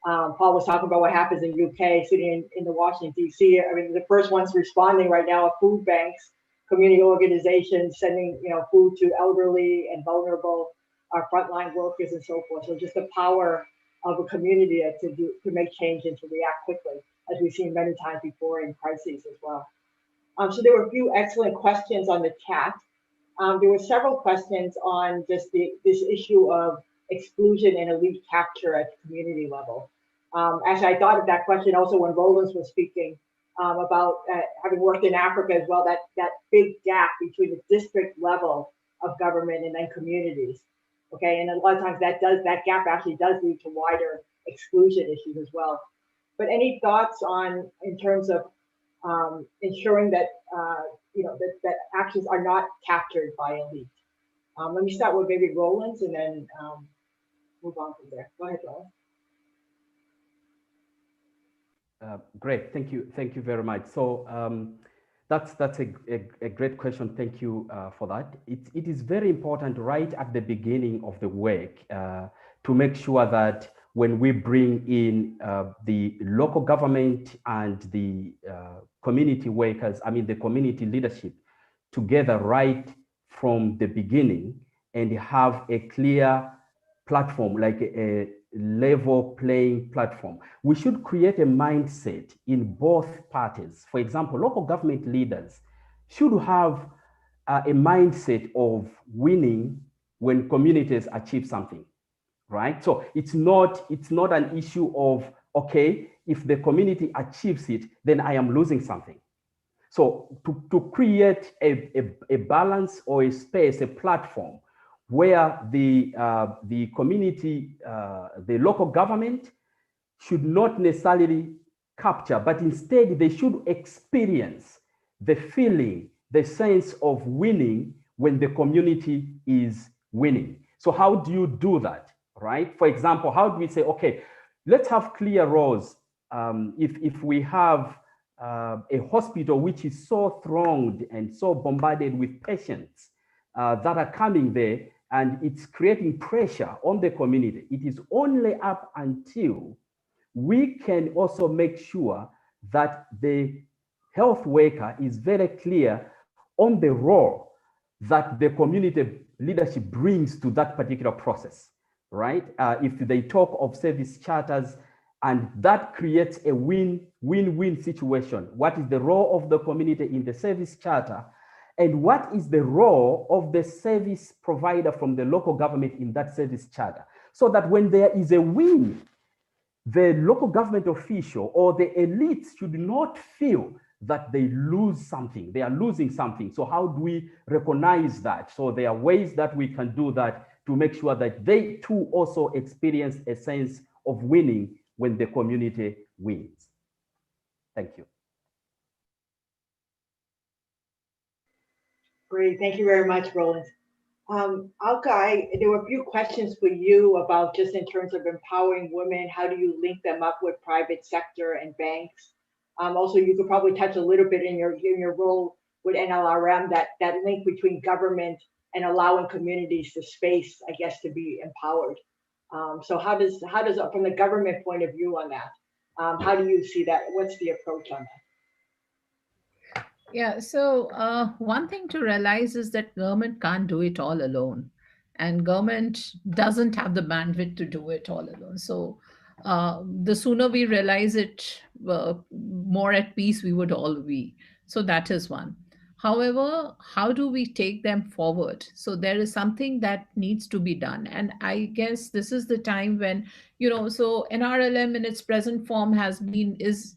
Paul was talking about what happens in UK, sitting in the Washington, D.C. I mean, the first ones responding right now are food banks, community organizations, sending food to elderly and vulnerable, our frontline workers and so forth. So just the power of a community to make change and to react quickly, as we've seen many times before in crises as well. So there were a few excellent questions on the chat. There were several questions on just this issue of exclusion and elite capture at the community level. Actually, I thought of that question also when Roland was speaking about having worked in Africa as well, that big gap between the district level of government and then communities. Okay, and a lot of times that gap actually does lead to wider exclusion issues as well. But any thoughts in terms of ensuring that that actions are not captured by elite? Let me start with maybe Roland and then move on from there. Go ahead, Roland. Great, thank you very much. So that's a great question. Thank you for that. It is very important right at the beginning of the work to make sure that when we bring in the local government and the community workers, I mean the community leadership together right from the beginning and have a clear platform, like a level playing platform. We should create a mindset in both parties. For example, local government leaders should have a mindset of winning when communities achieve something, right? So it's not an issue of, okay, if the community achieves it, then I am losing something. So to create a balance or a space, a platform where the community, the local government should not necessarily capture, but instead they should experience the feeling, the sense of winning when the community is winning. So how do you do that, right? For example, how do we say, okay, let's have clear roles. If we have a hospital which is so thronged and so bombarded with patients that are coming there, and it's creating pressure on the community, it is only up until we can also make sure that the health worker is very clear on the role that the community leadership brings to that particular process, right? If they talk of service charters, and that creates a win-win-win situation. What is the role of the community in the service charter? And what is the role of the service provider from the local government in that service charter? So that when there is a win, the local government official or the elites should not feel that they lose something, they are losing something. So how do we recognize that? So there are ways that we can do that to make sure that they too also experience a sense of winning when the community wins. Thank you. Great, thank you very much, Roland. Alka, there were a few questions for you about just in terms of empowering women. How do you link them up with private sector and banks? Also, you could probably touch a little bit in your role with NLRM, that link between government and allowing communities the space, I guess, to be empowered. So how does from the government point of view on that? How do you see that? What's the approach on that? Yeah, so one thing to realize is that government can't do it all alone, and government doesn't have the bandwidth to do it all alone. So the sooner we realize it, more at peace we would all be. So that is one. However, how do we take them forward? So there is something that needs to be done, and I guess this is the time when, so NRLM in its present form is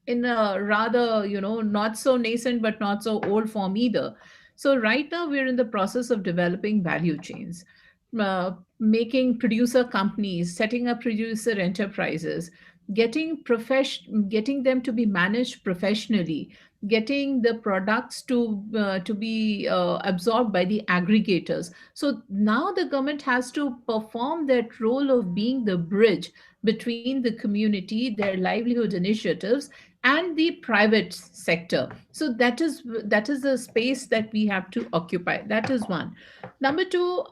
in a rather, not so nascent but not so old form either. So right now we're in the process of developing value chains, making producer companies, setting up producer enterprises, getting them to be managed professionally, getting the products to be absorbed by the aggregators. So now the government has to perform that role of being the bridge between the community, their livelihood initiatives, and the private sector. So that is the space that we have to occupy. That is one. Number two,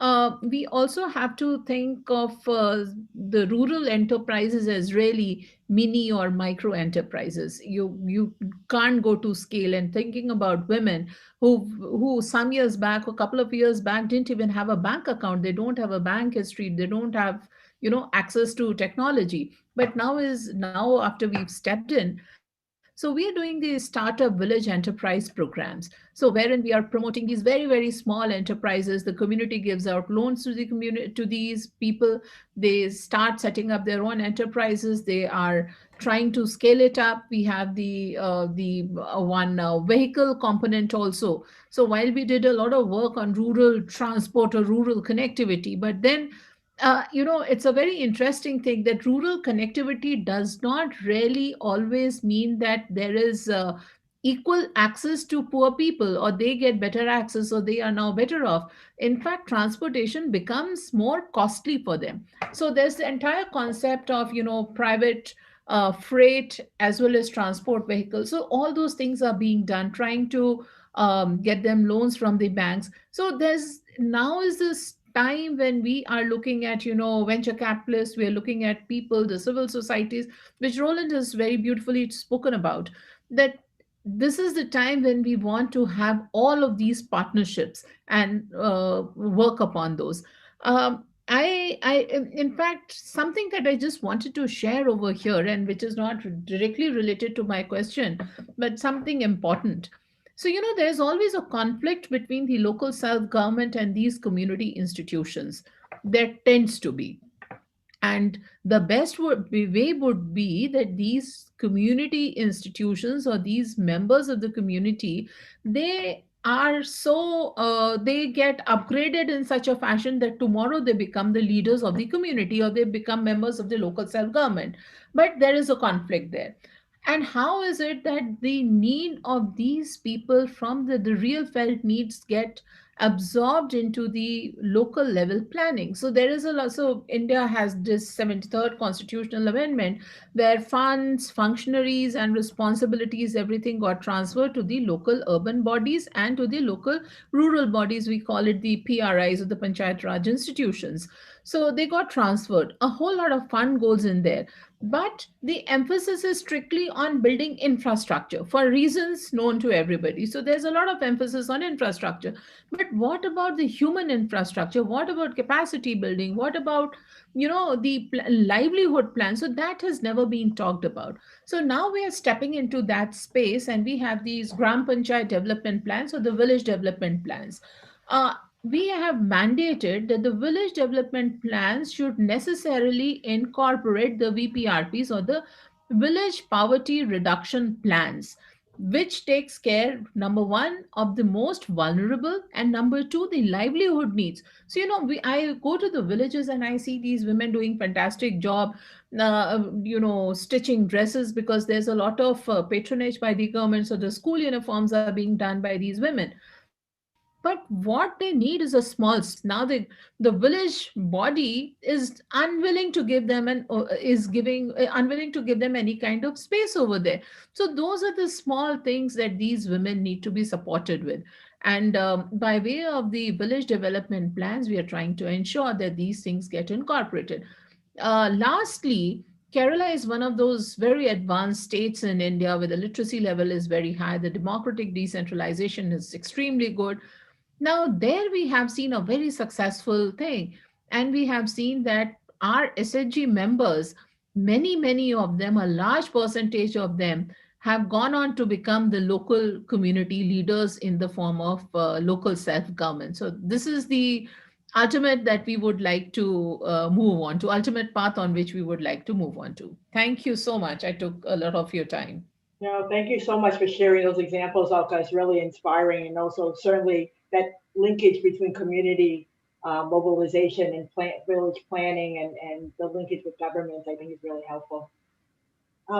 we also have to think of the rural enterprises as really mini or micro enterprises. You can't go to scale. And thinking about women who some years back, a couple of years back, didn't even have a bank account. They don't have a bank history. They don't have access to technology. But now after we've stepped in, so we are doing the startup village enterprise programs. So wherein we are promoting these very, very small enterprises, the community gives out loans to the community, to these people. They start setting up their own enterprises. They are trying to scale it up. We have the one vehicle component also. So while we did a lot of work on rural transport or rural connectivity, but then it's a very interesting thing that rural connectivity does not really always mean that there is equal access to poor people, or they get better access, or they are now better off. In fact, transportation becomes more costly for them. So there's the entire concept of, private freight as well as transport vehicles. So all those things are being done, trying to get them loans from the banks. So there's now is this time when we are looking at venture capitalists, we are looking at people, the civil societies, which Roland has very beautifully spoken about, that this is the time when we want to have all of these partnerships and work upon those. In fact, something that I just wanted to share over here, and which is not directly related to my question, but something important. So, there's always a conflict between the local self-government and these community institutions. There tends to be. And the best way would be that these community institutions, or these members of the community, they get upgraded in such a fashion that tomorrow they become the leaders of the community, or they become members of the local self-government. But there is a conflict there. And how is it that the need of these people from the real felt needs get absorbed into the local level planning? So there is a lot. So India has this 73rd constitutional amendment where funds, functionaries, and responsibilities, everything got transferred to the local urban bodies and to the local rural bodies. We call it the PRIs, or the Panchayat Raj institutions. So they got transferred. A whole lot of fund goes in there. But the emphasis is strictly on building infrastructure for reasons known to everybody. So there's a lot of emphasis on infrastructure. But what about the human infrastructure? What about capacity building? What about, the livelihood plan? So that has never been talked about. So now we are stepping into that space, and we have these Gram Panchayat development plans, or the village development plans. We have mandated that the village development plans should necessarily incorporate the VPRPs, or the village poverty reduction plans, which takes care, number one, of the most vulnerable, and number two, the livelihood needs. So, I go to the villages and I see these women doing fantastic job, stitching dresses, because there's a lot of patronage by the government. So the school uniforms are being done by these women. But what they need is a small now the village body is unwilling to give them unwilling to give them any kind of space over there. So those are the small things that these women need to be supported with. And by way of the village development plans, we are trying to ensure that these things get incorporated. Lastly, Kerala is one of those very advanced states in India where the literacy level is very high. The democratic decentralization is extremely good. Now, there we have seen a very successful thing. And we have seen that our SHG members, many of them, a large percentage of them, have gone on to become the local community leaders in the form of local self-government. So this is the ultimate that we would like to move on to, ultimate path on which we would like to move on to. Thank you so much. I took a lot of your time. No, thank you so much for sharing those examples, Alka. It's really inspiring, and also certainly that linkage between community mobilization and village planning and the linkage with government, I think is really helpful.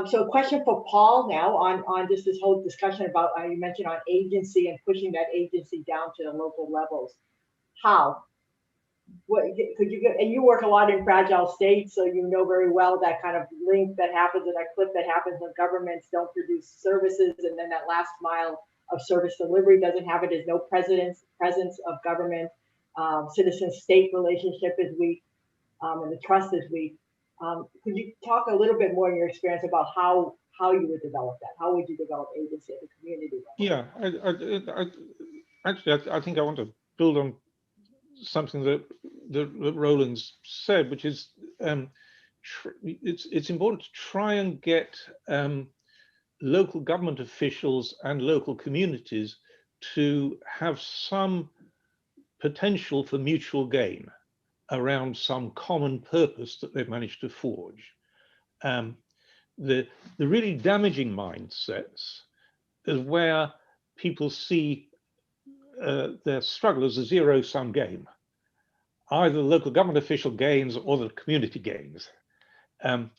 So a question for Paul now on just this whole discussion about, you mentioned on agency and pushing that agency down to the local levels. How? What could you get? And you work a lot in fragile states, so you know very well that kind of link that happens, and that clip that happens when governments don't produce services, and then that last mile of service delivery doesn't have it. There's no presence of government. Citizen-state relationship is weak, and the trust is weak. Could you talk a little bit more in your experience about how you would develop that? How would you develop agency at the community level? Yeah, actually, I think I want to build on something that Roland's said, which is it's important to try and get local government officials and local communities to have some potential for mutual gain around some common purpose that they've managed to forge. The really damaging mindsets is where people see their struggle as a zero-sum game. Either the local government official gains or the community gains. And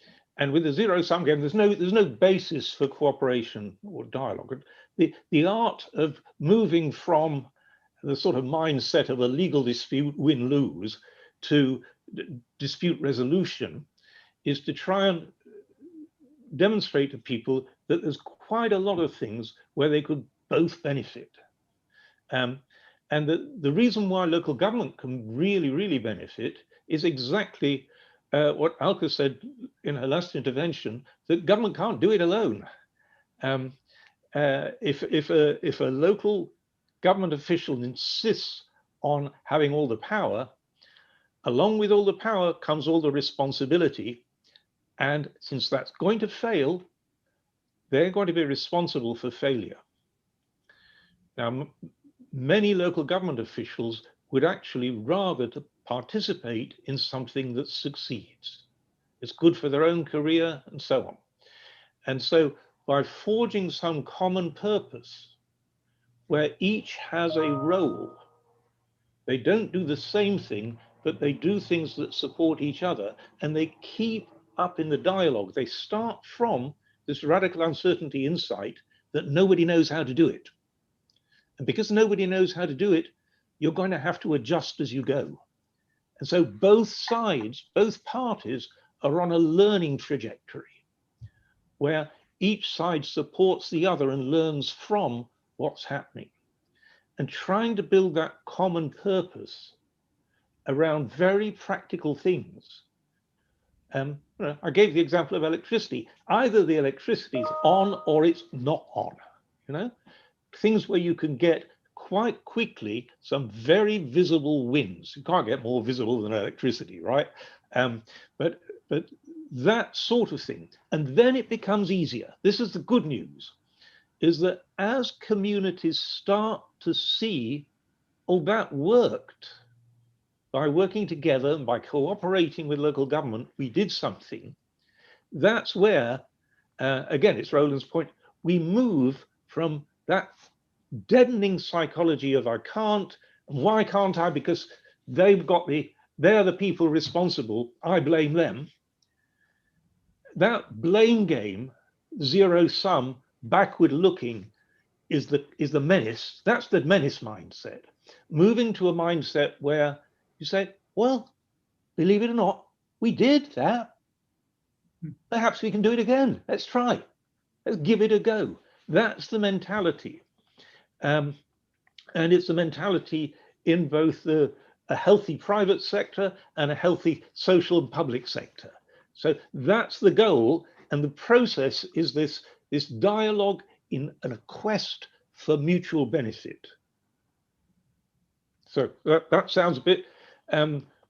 with the zero-sum game, there's no basis for cooperation or dialogue. The art of moving from the sort of mindset of a legal dispute, win-lose, to dispute resolution is to try and demonstrate to people that there's quite a lot of things where they could both benefit. And the reason why local government can really benefit is exactly what Alka said in her last intervention, that government can't do it alone. If a local government official insists on having all the power, along with all the power comes all the responsibility. And since that's going to fail, they're going to be responsible for failure. Now, many local government officials would actually rather to participate in something that succeeds. It's good for their own career and so on. And so by forging some common purpose where each has a role, they don't do the same thing, but they do things that support each other, and they keep up in the dialogue. They start from this radical uncertainty insight that nobody knows how to do it. And because nobody knows how to do it, you're going to have to adjust as you go. And so both sides, both parties are on a learning trajectory where each side supports the other and learns from what's happening. And trying to build that common purpose around very practical things. I gave the example of electricity. Either the electricity is on or it's not on, Things where you can get quite quickly some very visible wins. You can't get more visible than electricity, right? But that sort of thing. And then it becomes easier. This is the good news, is that as communities start to see, oh, that worked. By working together and by cooperating with local government, we did something. That's where, again, it's Roland's point, we move from that deadening psychology of I can't, and why can't I? Because they're the people responsible, I blame them. That blame game, zero sum, backward looking, is the menace. That's the menace mindset. Moving to a mindset where you say, well, believe it or not, we did that. Perhaps we can do it again. Let's try. Let's give it a go. That's the mentality. And it's a mentality in both a healthy private sector and a healthy social and public sector. So that's the goal. And the process is this dialogue in a quest for mutual benefit. So that sounds a bit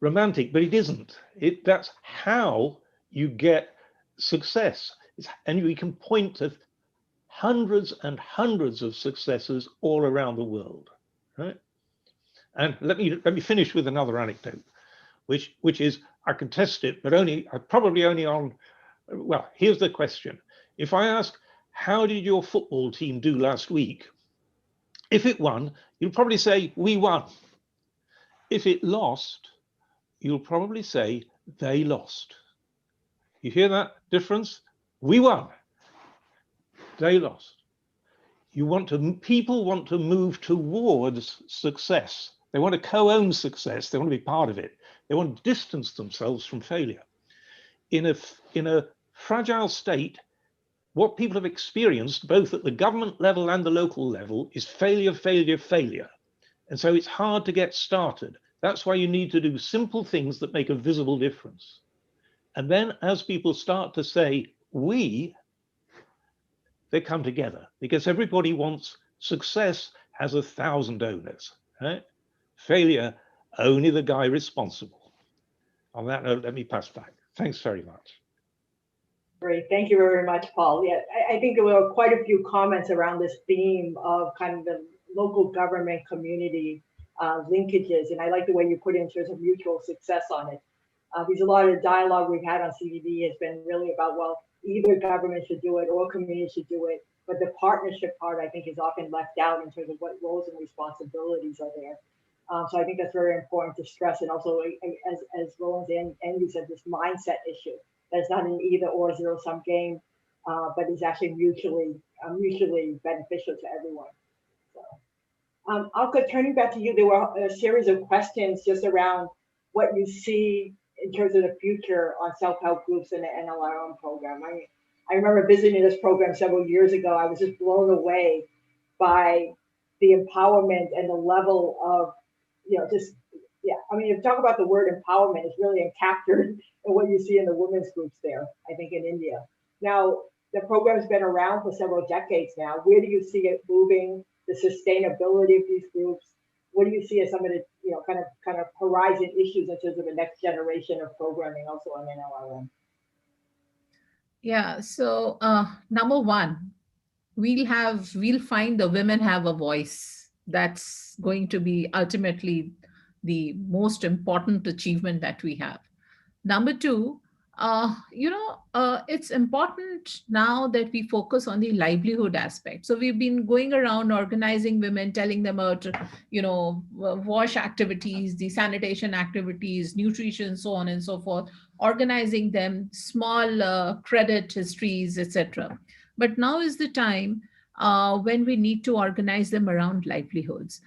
romantic, but it isn't. That's how you get success. And we can point to hundreds and hundreds of successes all around the world, right? And let me finish with another anecdote, which is, I can test it, but probably only on, well, here's the question. If I ask, how did your football team do last week? If it won, you'll probably say, we won. If it lost, you'll probably say, they lost. You hear that difference? We won. They lost. People want to move towards success. They want to co-own success. They want to be part of it. They want to distance themselves from failure. In a fragile state, what people have experienced, both at the government level and the local level, is failure, failure, failure. And so it's hard to get started. That's why you need to do simple things that make a visible difference. And then as people start to say, we, they come together, because everybody wants success has 1,000 owners, right? Failure, only the guy responsible. On that note, let me pass back. Thanks very much. Great, thank you very much, Paul. Yeah, I think there were quite a few comments around this theme of kind of the local government community linkages, and I like the way you put it in terms of mutual success on it. Because a lot of the dialogue we've had on CDD has been really about, well, either government should do it or community should do it, but the partnership part, I think, is often left out in terms of what roles and responsibilities are there. So I think that's very important to stress, and also, as Roland and you said, this mindset issue. That's not an either or zero-sum game, but is actually mutually beneficial to everyone. So, Alka, turning back to you, there were a series of questions just around what you see in terms of the future on self-help groups in the NLRM program. I remember visiting this program several years ago. I was just blown away by the empowerment and the level of, I mean, if you talk about the word empowerment, it's really captured in what you see in the women's groups there, I think, in India. Now, the program's been around for several decades now. Where do you see it moving, the sustainability of these groups? What do you see as some of the, kind of horizon issues in terms of the next generation of programming also on NLRM? Yeah, so number one, we'll find the women have a voice. That's going to be ultimately the most important achievement that we have. Number two, it's important now that we focus on the livelihood aspect. So we've been going around organizing women, telling them about, wash activities, the sanitation activities, nutrition, so on and so forth, organizing them, small credit histories, etc. But now is the time when we need to organize them around livelihoods.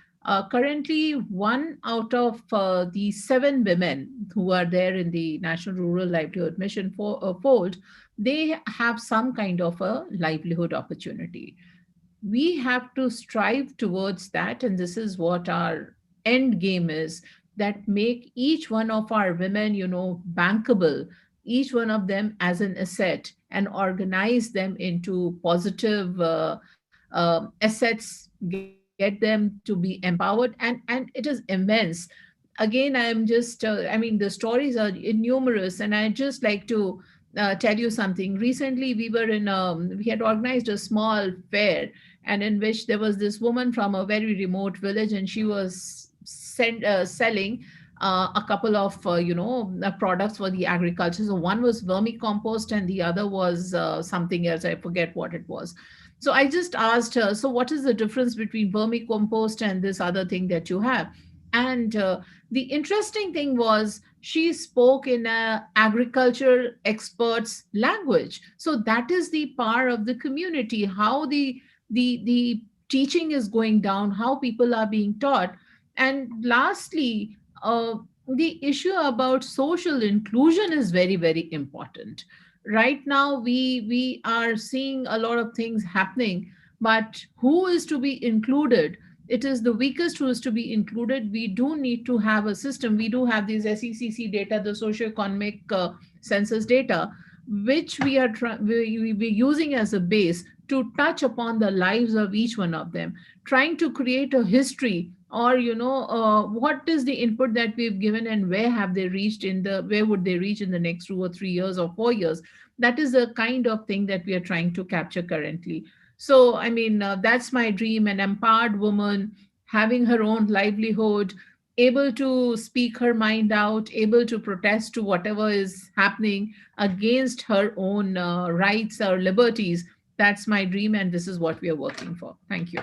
Currently, 1 out of the 7 women who are there in the National Rural Livelihood Mission fold, they have some kind of a livelihood opportunity. We have to strive towards that, and this is what our end game is, that make each one of our women, bankable, each one of them as an asset, and organize them into positive assets, get them to be empowered, and it is immense. Again, I'm just, the stories are innumerous, and I just like to tell you something. Recently, we had organized a small fair, and in which there was this woman from a very remote village, and she was selling a couple of, products for the agriculture. So one was vermicompost, and the other was something else. I forget what it was. So I just asked her, so what is the difference between vermicompost and this other thing that you have? And the interesting thing was she spoke in an agriculture expert's language. So that is the power of the community, how the teaching is going down, how people are being taught. And lastly, the issue about social inclusion is very, very important. Right now, we are seeing a lot of things happening, but who is to be included? It is the weakest who is to be included. We do need to have a system. We do have these SECC data, the socioeconomic census data, which we're using as a base to touch upon the lives of each one of them, trying to create a history, or what is the input that we've given and where have they reached where would they reach in the next 2 or 3 years or 4 years. That is the kind of thing that we are trying to capture currently. So, I mean, that's my dream, an empowered woman having her own livelihood, able to speak her mind out, able to protest to whatever is happening against her own rights or liberties. That's my dream, and this is what we are working for. Thank you.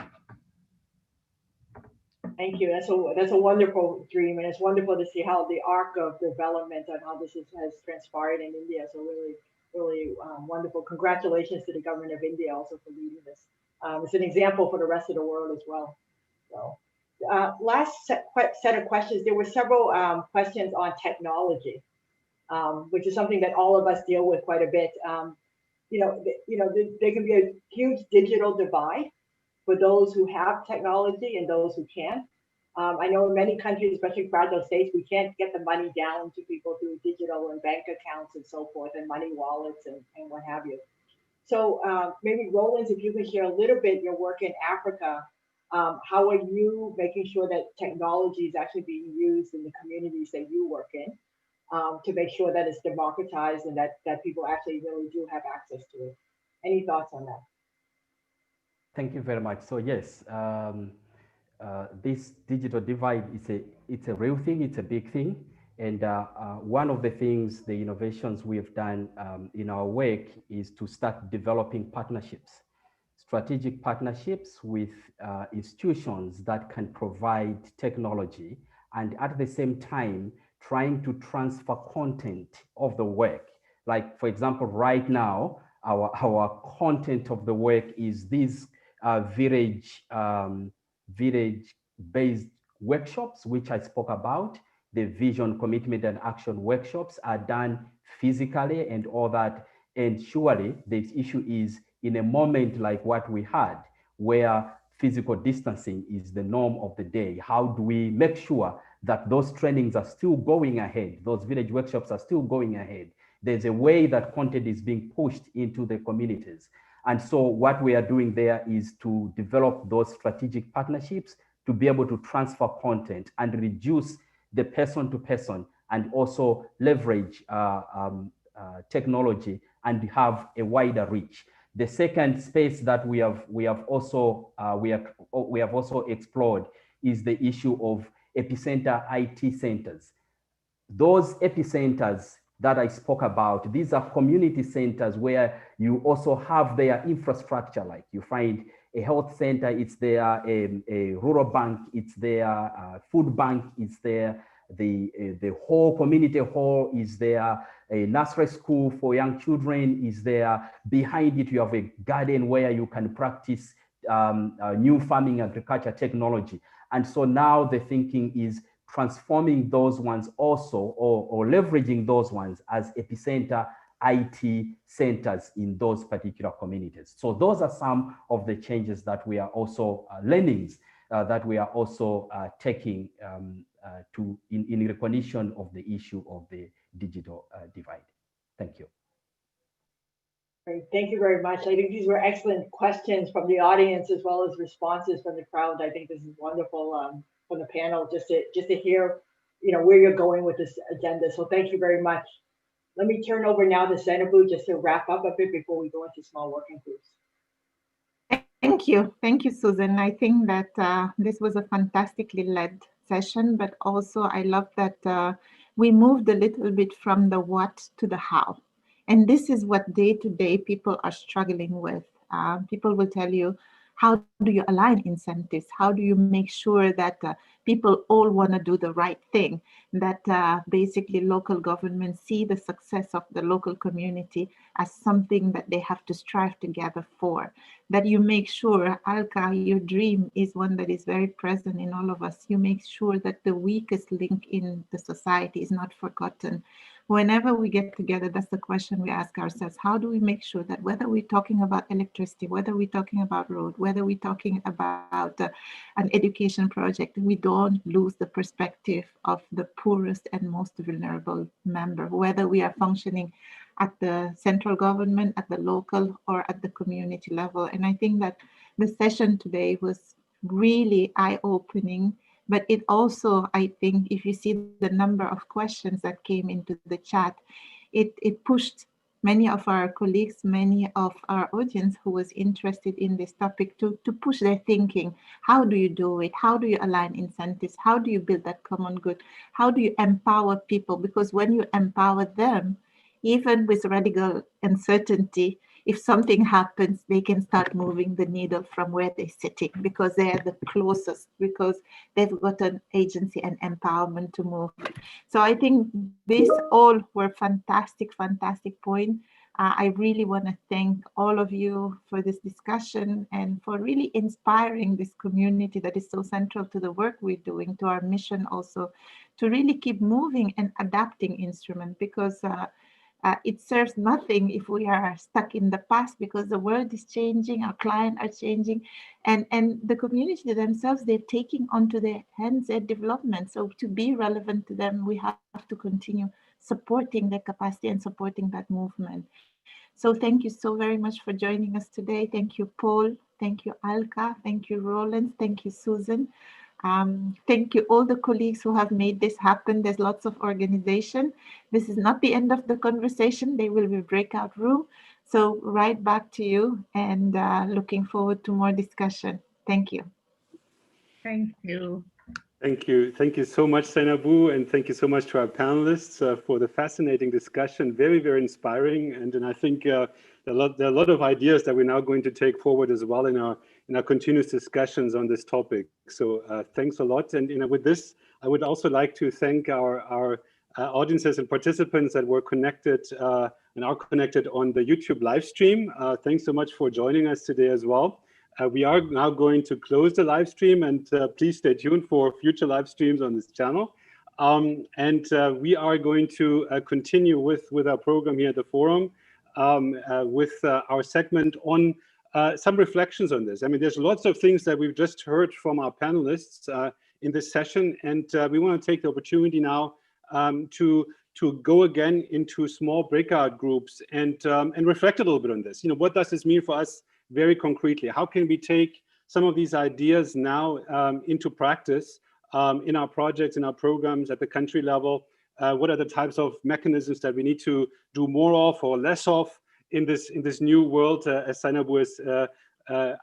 Thank you. That's a wonderful dream, and it's wonderful to see how the arc of development and how this has transpired in India. So really wonderful. Congratulations to the government of India also for leading this. It's an example for the rest of the world as well. So last set of questions. There were several questions on technology, which is something that all of us deal with quite a bit. There can be a huge digital divide for those who have technology and those who can't. I know in many countries, especially fragile states, we can't get the money down to people through digital and bank accounts and so forth, and money wallets and what have you. So maybe Roland, if you can share a little bit your work in Africa, how are you making sure that technology is actually being used in the communities that you work in to make sure that it's democratized and that people actually really do have access to it? Any thoughts on that? Thank you very much. So yes, this digital divide it's a real thing. It's a big thing, and one of the things, the innovations we have done in our work is to start developing partnerships, strategic partnerships with institutions that can provide technology, and at the same time trying to transfer content of the work. Like for example, right now our content of the work is these village-based workshops, which I spoke about. The vision, commitment, and action workshops are done physically and all that. And surely the issue is in a moment like what we had, where physical distancing is the norm of the day. How do we make sure that those trainings are still going ahead? Those village workshops are still going ahead. There's a way that content is being pushed into the communities. And so what we are doing there is to develop those strategic partnerships to be able to transfer content and reduce the person-to-person and also leverage technology and have a wider reach. The second space that we have also explored is the issue of epicenter IT centers. Those epicenters that I spoke about, these are community centers where you also have their infrastructure, like you find a health center, it's there, a rural bank, it's there, food bank, it's there, the whole community hall is there, a nursery school for young children is there. Behind it, you have a garden where you can practice new farming agriculture technology. And so now the thinking is transforming those ones also, or leveraging those ones as epicenter IT centers in those particular communities. So those are some of the changes that we are also learnings that we are also taking in recognition of the issue of the digital divide. Thank you. Great. Thank you very much. I think these were excellent questions from the audience as well as responses from the crowd. I think this is wonderful from the panel just to hear, where you're going with this agenda. So thank you very much. Let me turn over now to Senabu just to wrap up a bit before we go into small working groups. Thank you, Susan. I think that this was a fantastically led session, but also I love that we moved a little bit from the what to the how. And this is what day-to-day people are struggling with. People will tell you, how do you align incentives? How do you make sure that people all want to do the right thing? That basically local governments see the success of the local community as something that they have to strive together for. That you make sure, Alka, your dream is one that is very present in all of us. You make sure that the weakest link in the society is not forgotten. whenever we get together, that's the question we ask ourselves. How do we make sure that whether we're talking about electricity, whether we're talking about road, whether we're talking about an education project, we don't lose the perspective of the poorest and most vulnerable member, whether we are functioning at the central government, at the local, or at the community level. And I think that the session today was really eye-opening, but it also, I think, if you see the number of questions that came into the chat, it pushed many of our colleagues, many of our audience who was interested in this topic to push their thinking. How do you do it? How do you align incentives? How do you build that common good? How do you empower people? Because when you empower them, even with radical uncertainty, if something happens, they can start moving the needle from where they're sitting because they are the closest, because they've got an agency and empowerment to move. So I think these all were fantastic, fantastic points. I really want to thank all of you for this discussion and for really inspiring this community that is so central to the work we're doing, to our mission also, to really keep moving and adapting instrument, because it serves nothing if we are stuck in the past, because the world is changing, our clients are changing, and the community themselves, they're taking onto their hands their development. So to be relevant to them, we have to continue supporting their capacity and supporting that movement. So thank you so very much for joining us today. Thank you, Paul. Thank you, Alka. Thank you, Roland. Thank you, Susan. Thank you all the colleagues who have made this happen. There's lots of organization. This is not the end of the conversation. There will be a breakout room. So right back to you, and looking forward to more discussion. Thank you. Thank you. Thank you. Thank you so much, Zainabou, and thank you so much to our panelists for the fascinating discussion. Very, very inspiring. And I think there are a lot of ideas that we're now going to take forward as well in our continuous discussions on this topic. So thanks a lot. And with this, I would also like to thank our audiences and participants that were connected and are connected on the YouTube live stream. Thanks so much for joining us today as well. We are now going to close the live stream, and please stay tuned for future live streams on this channel. We are going to continue with our program here at the forum with our segment on some reflections on this. I mean, there's lots of things that we've just heard from our panelists in this session, and we want to take the opportunity now to go again into small breakout groups and reflect a little bit on this. What does this mean for us very concretely? How can we take some of these ideas now into practice in our projects, in our programs at the country level? What are the types of mechanisms that we need to do more of or less of in this new world, as Zainabou has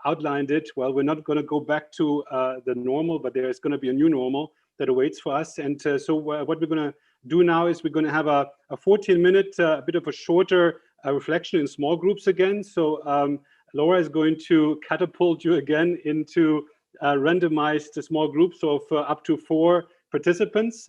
outlined it? Well, we're not going to go back to the normal, but there is going to be a new normal that awaits for us. And so what we're going to do now is we're going to have a 14-minute, a bit of a shorter reflection in small groups again. So Laura is going to catapult you again into randomized small groups of up to 4 participants.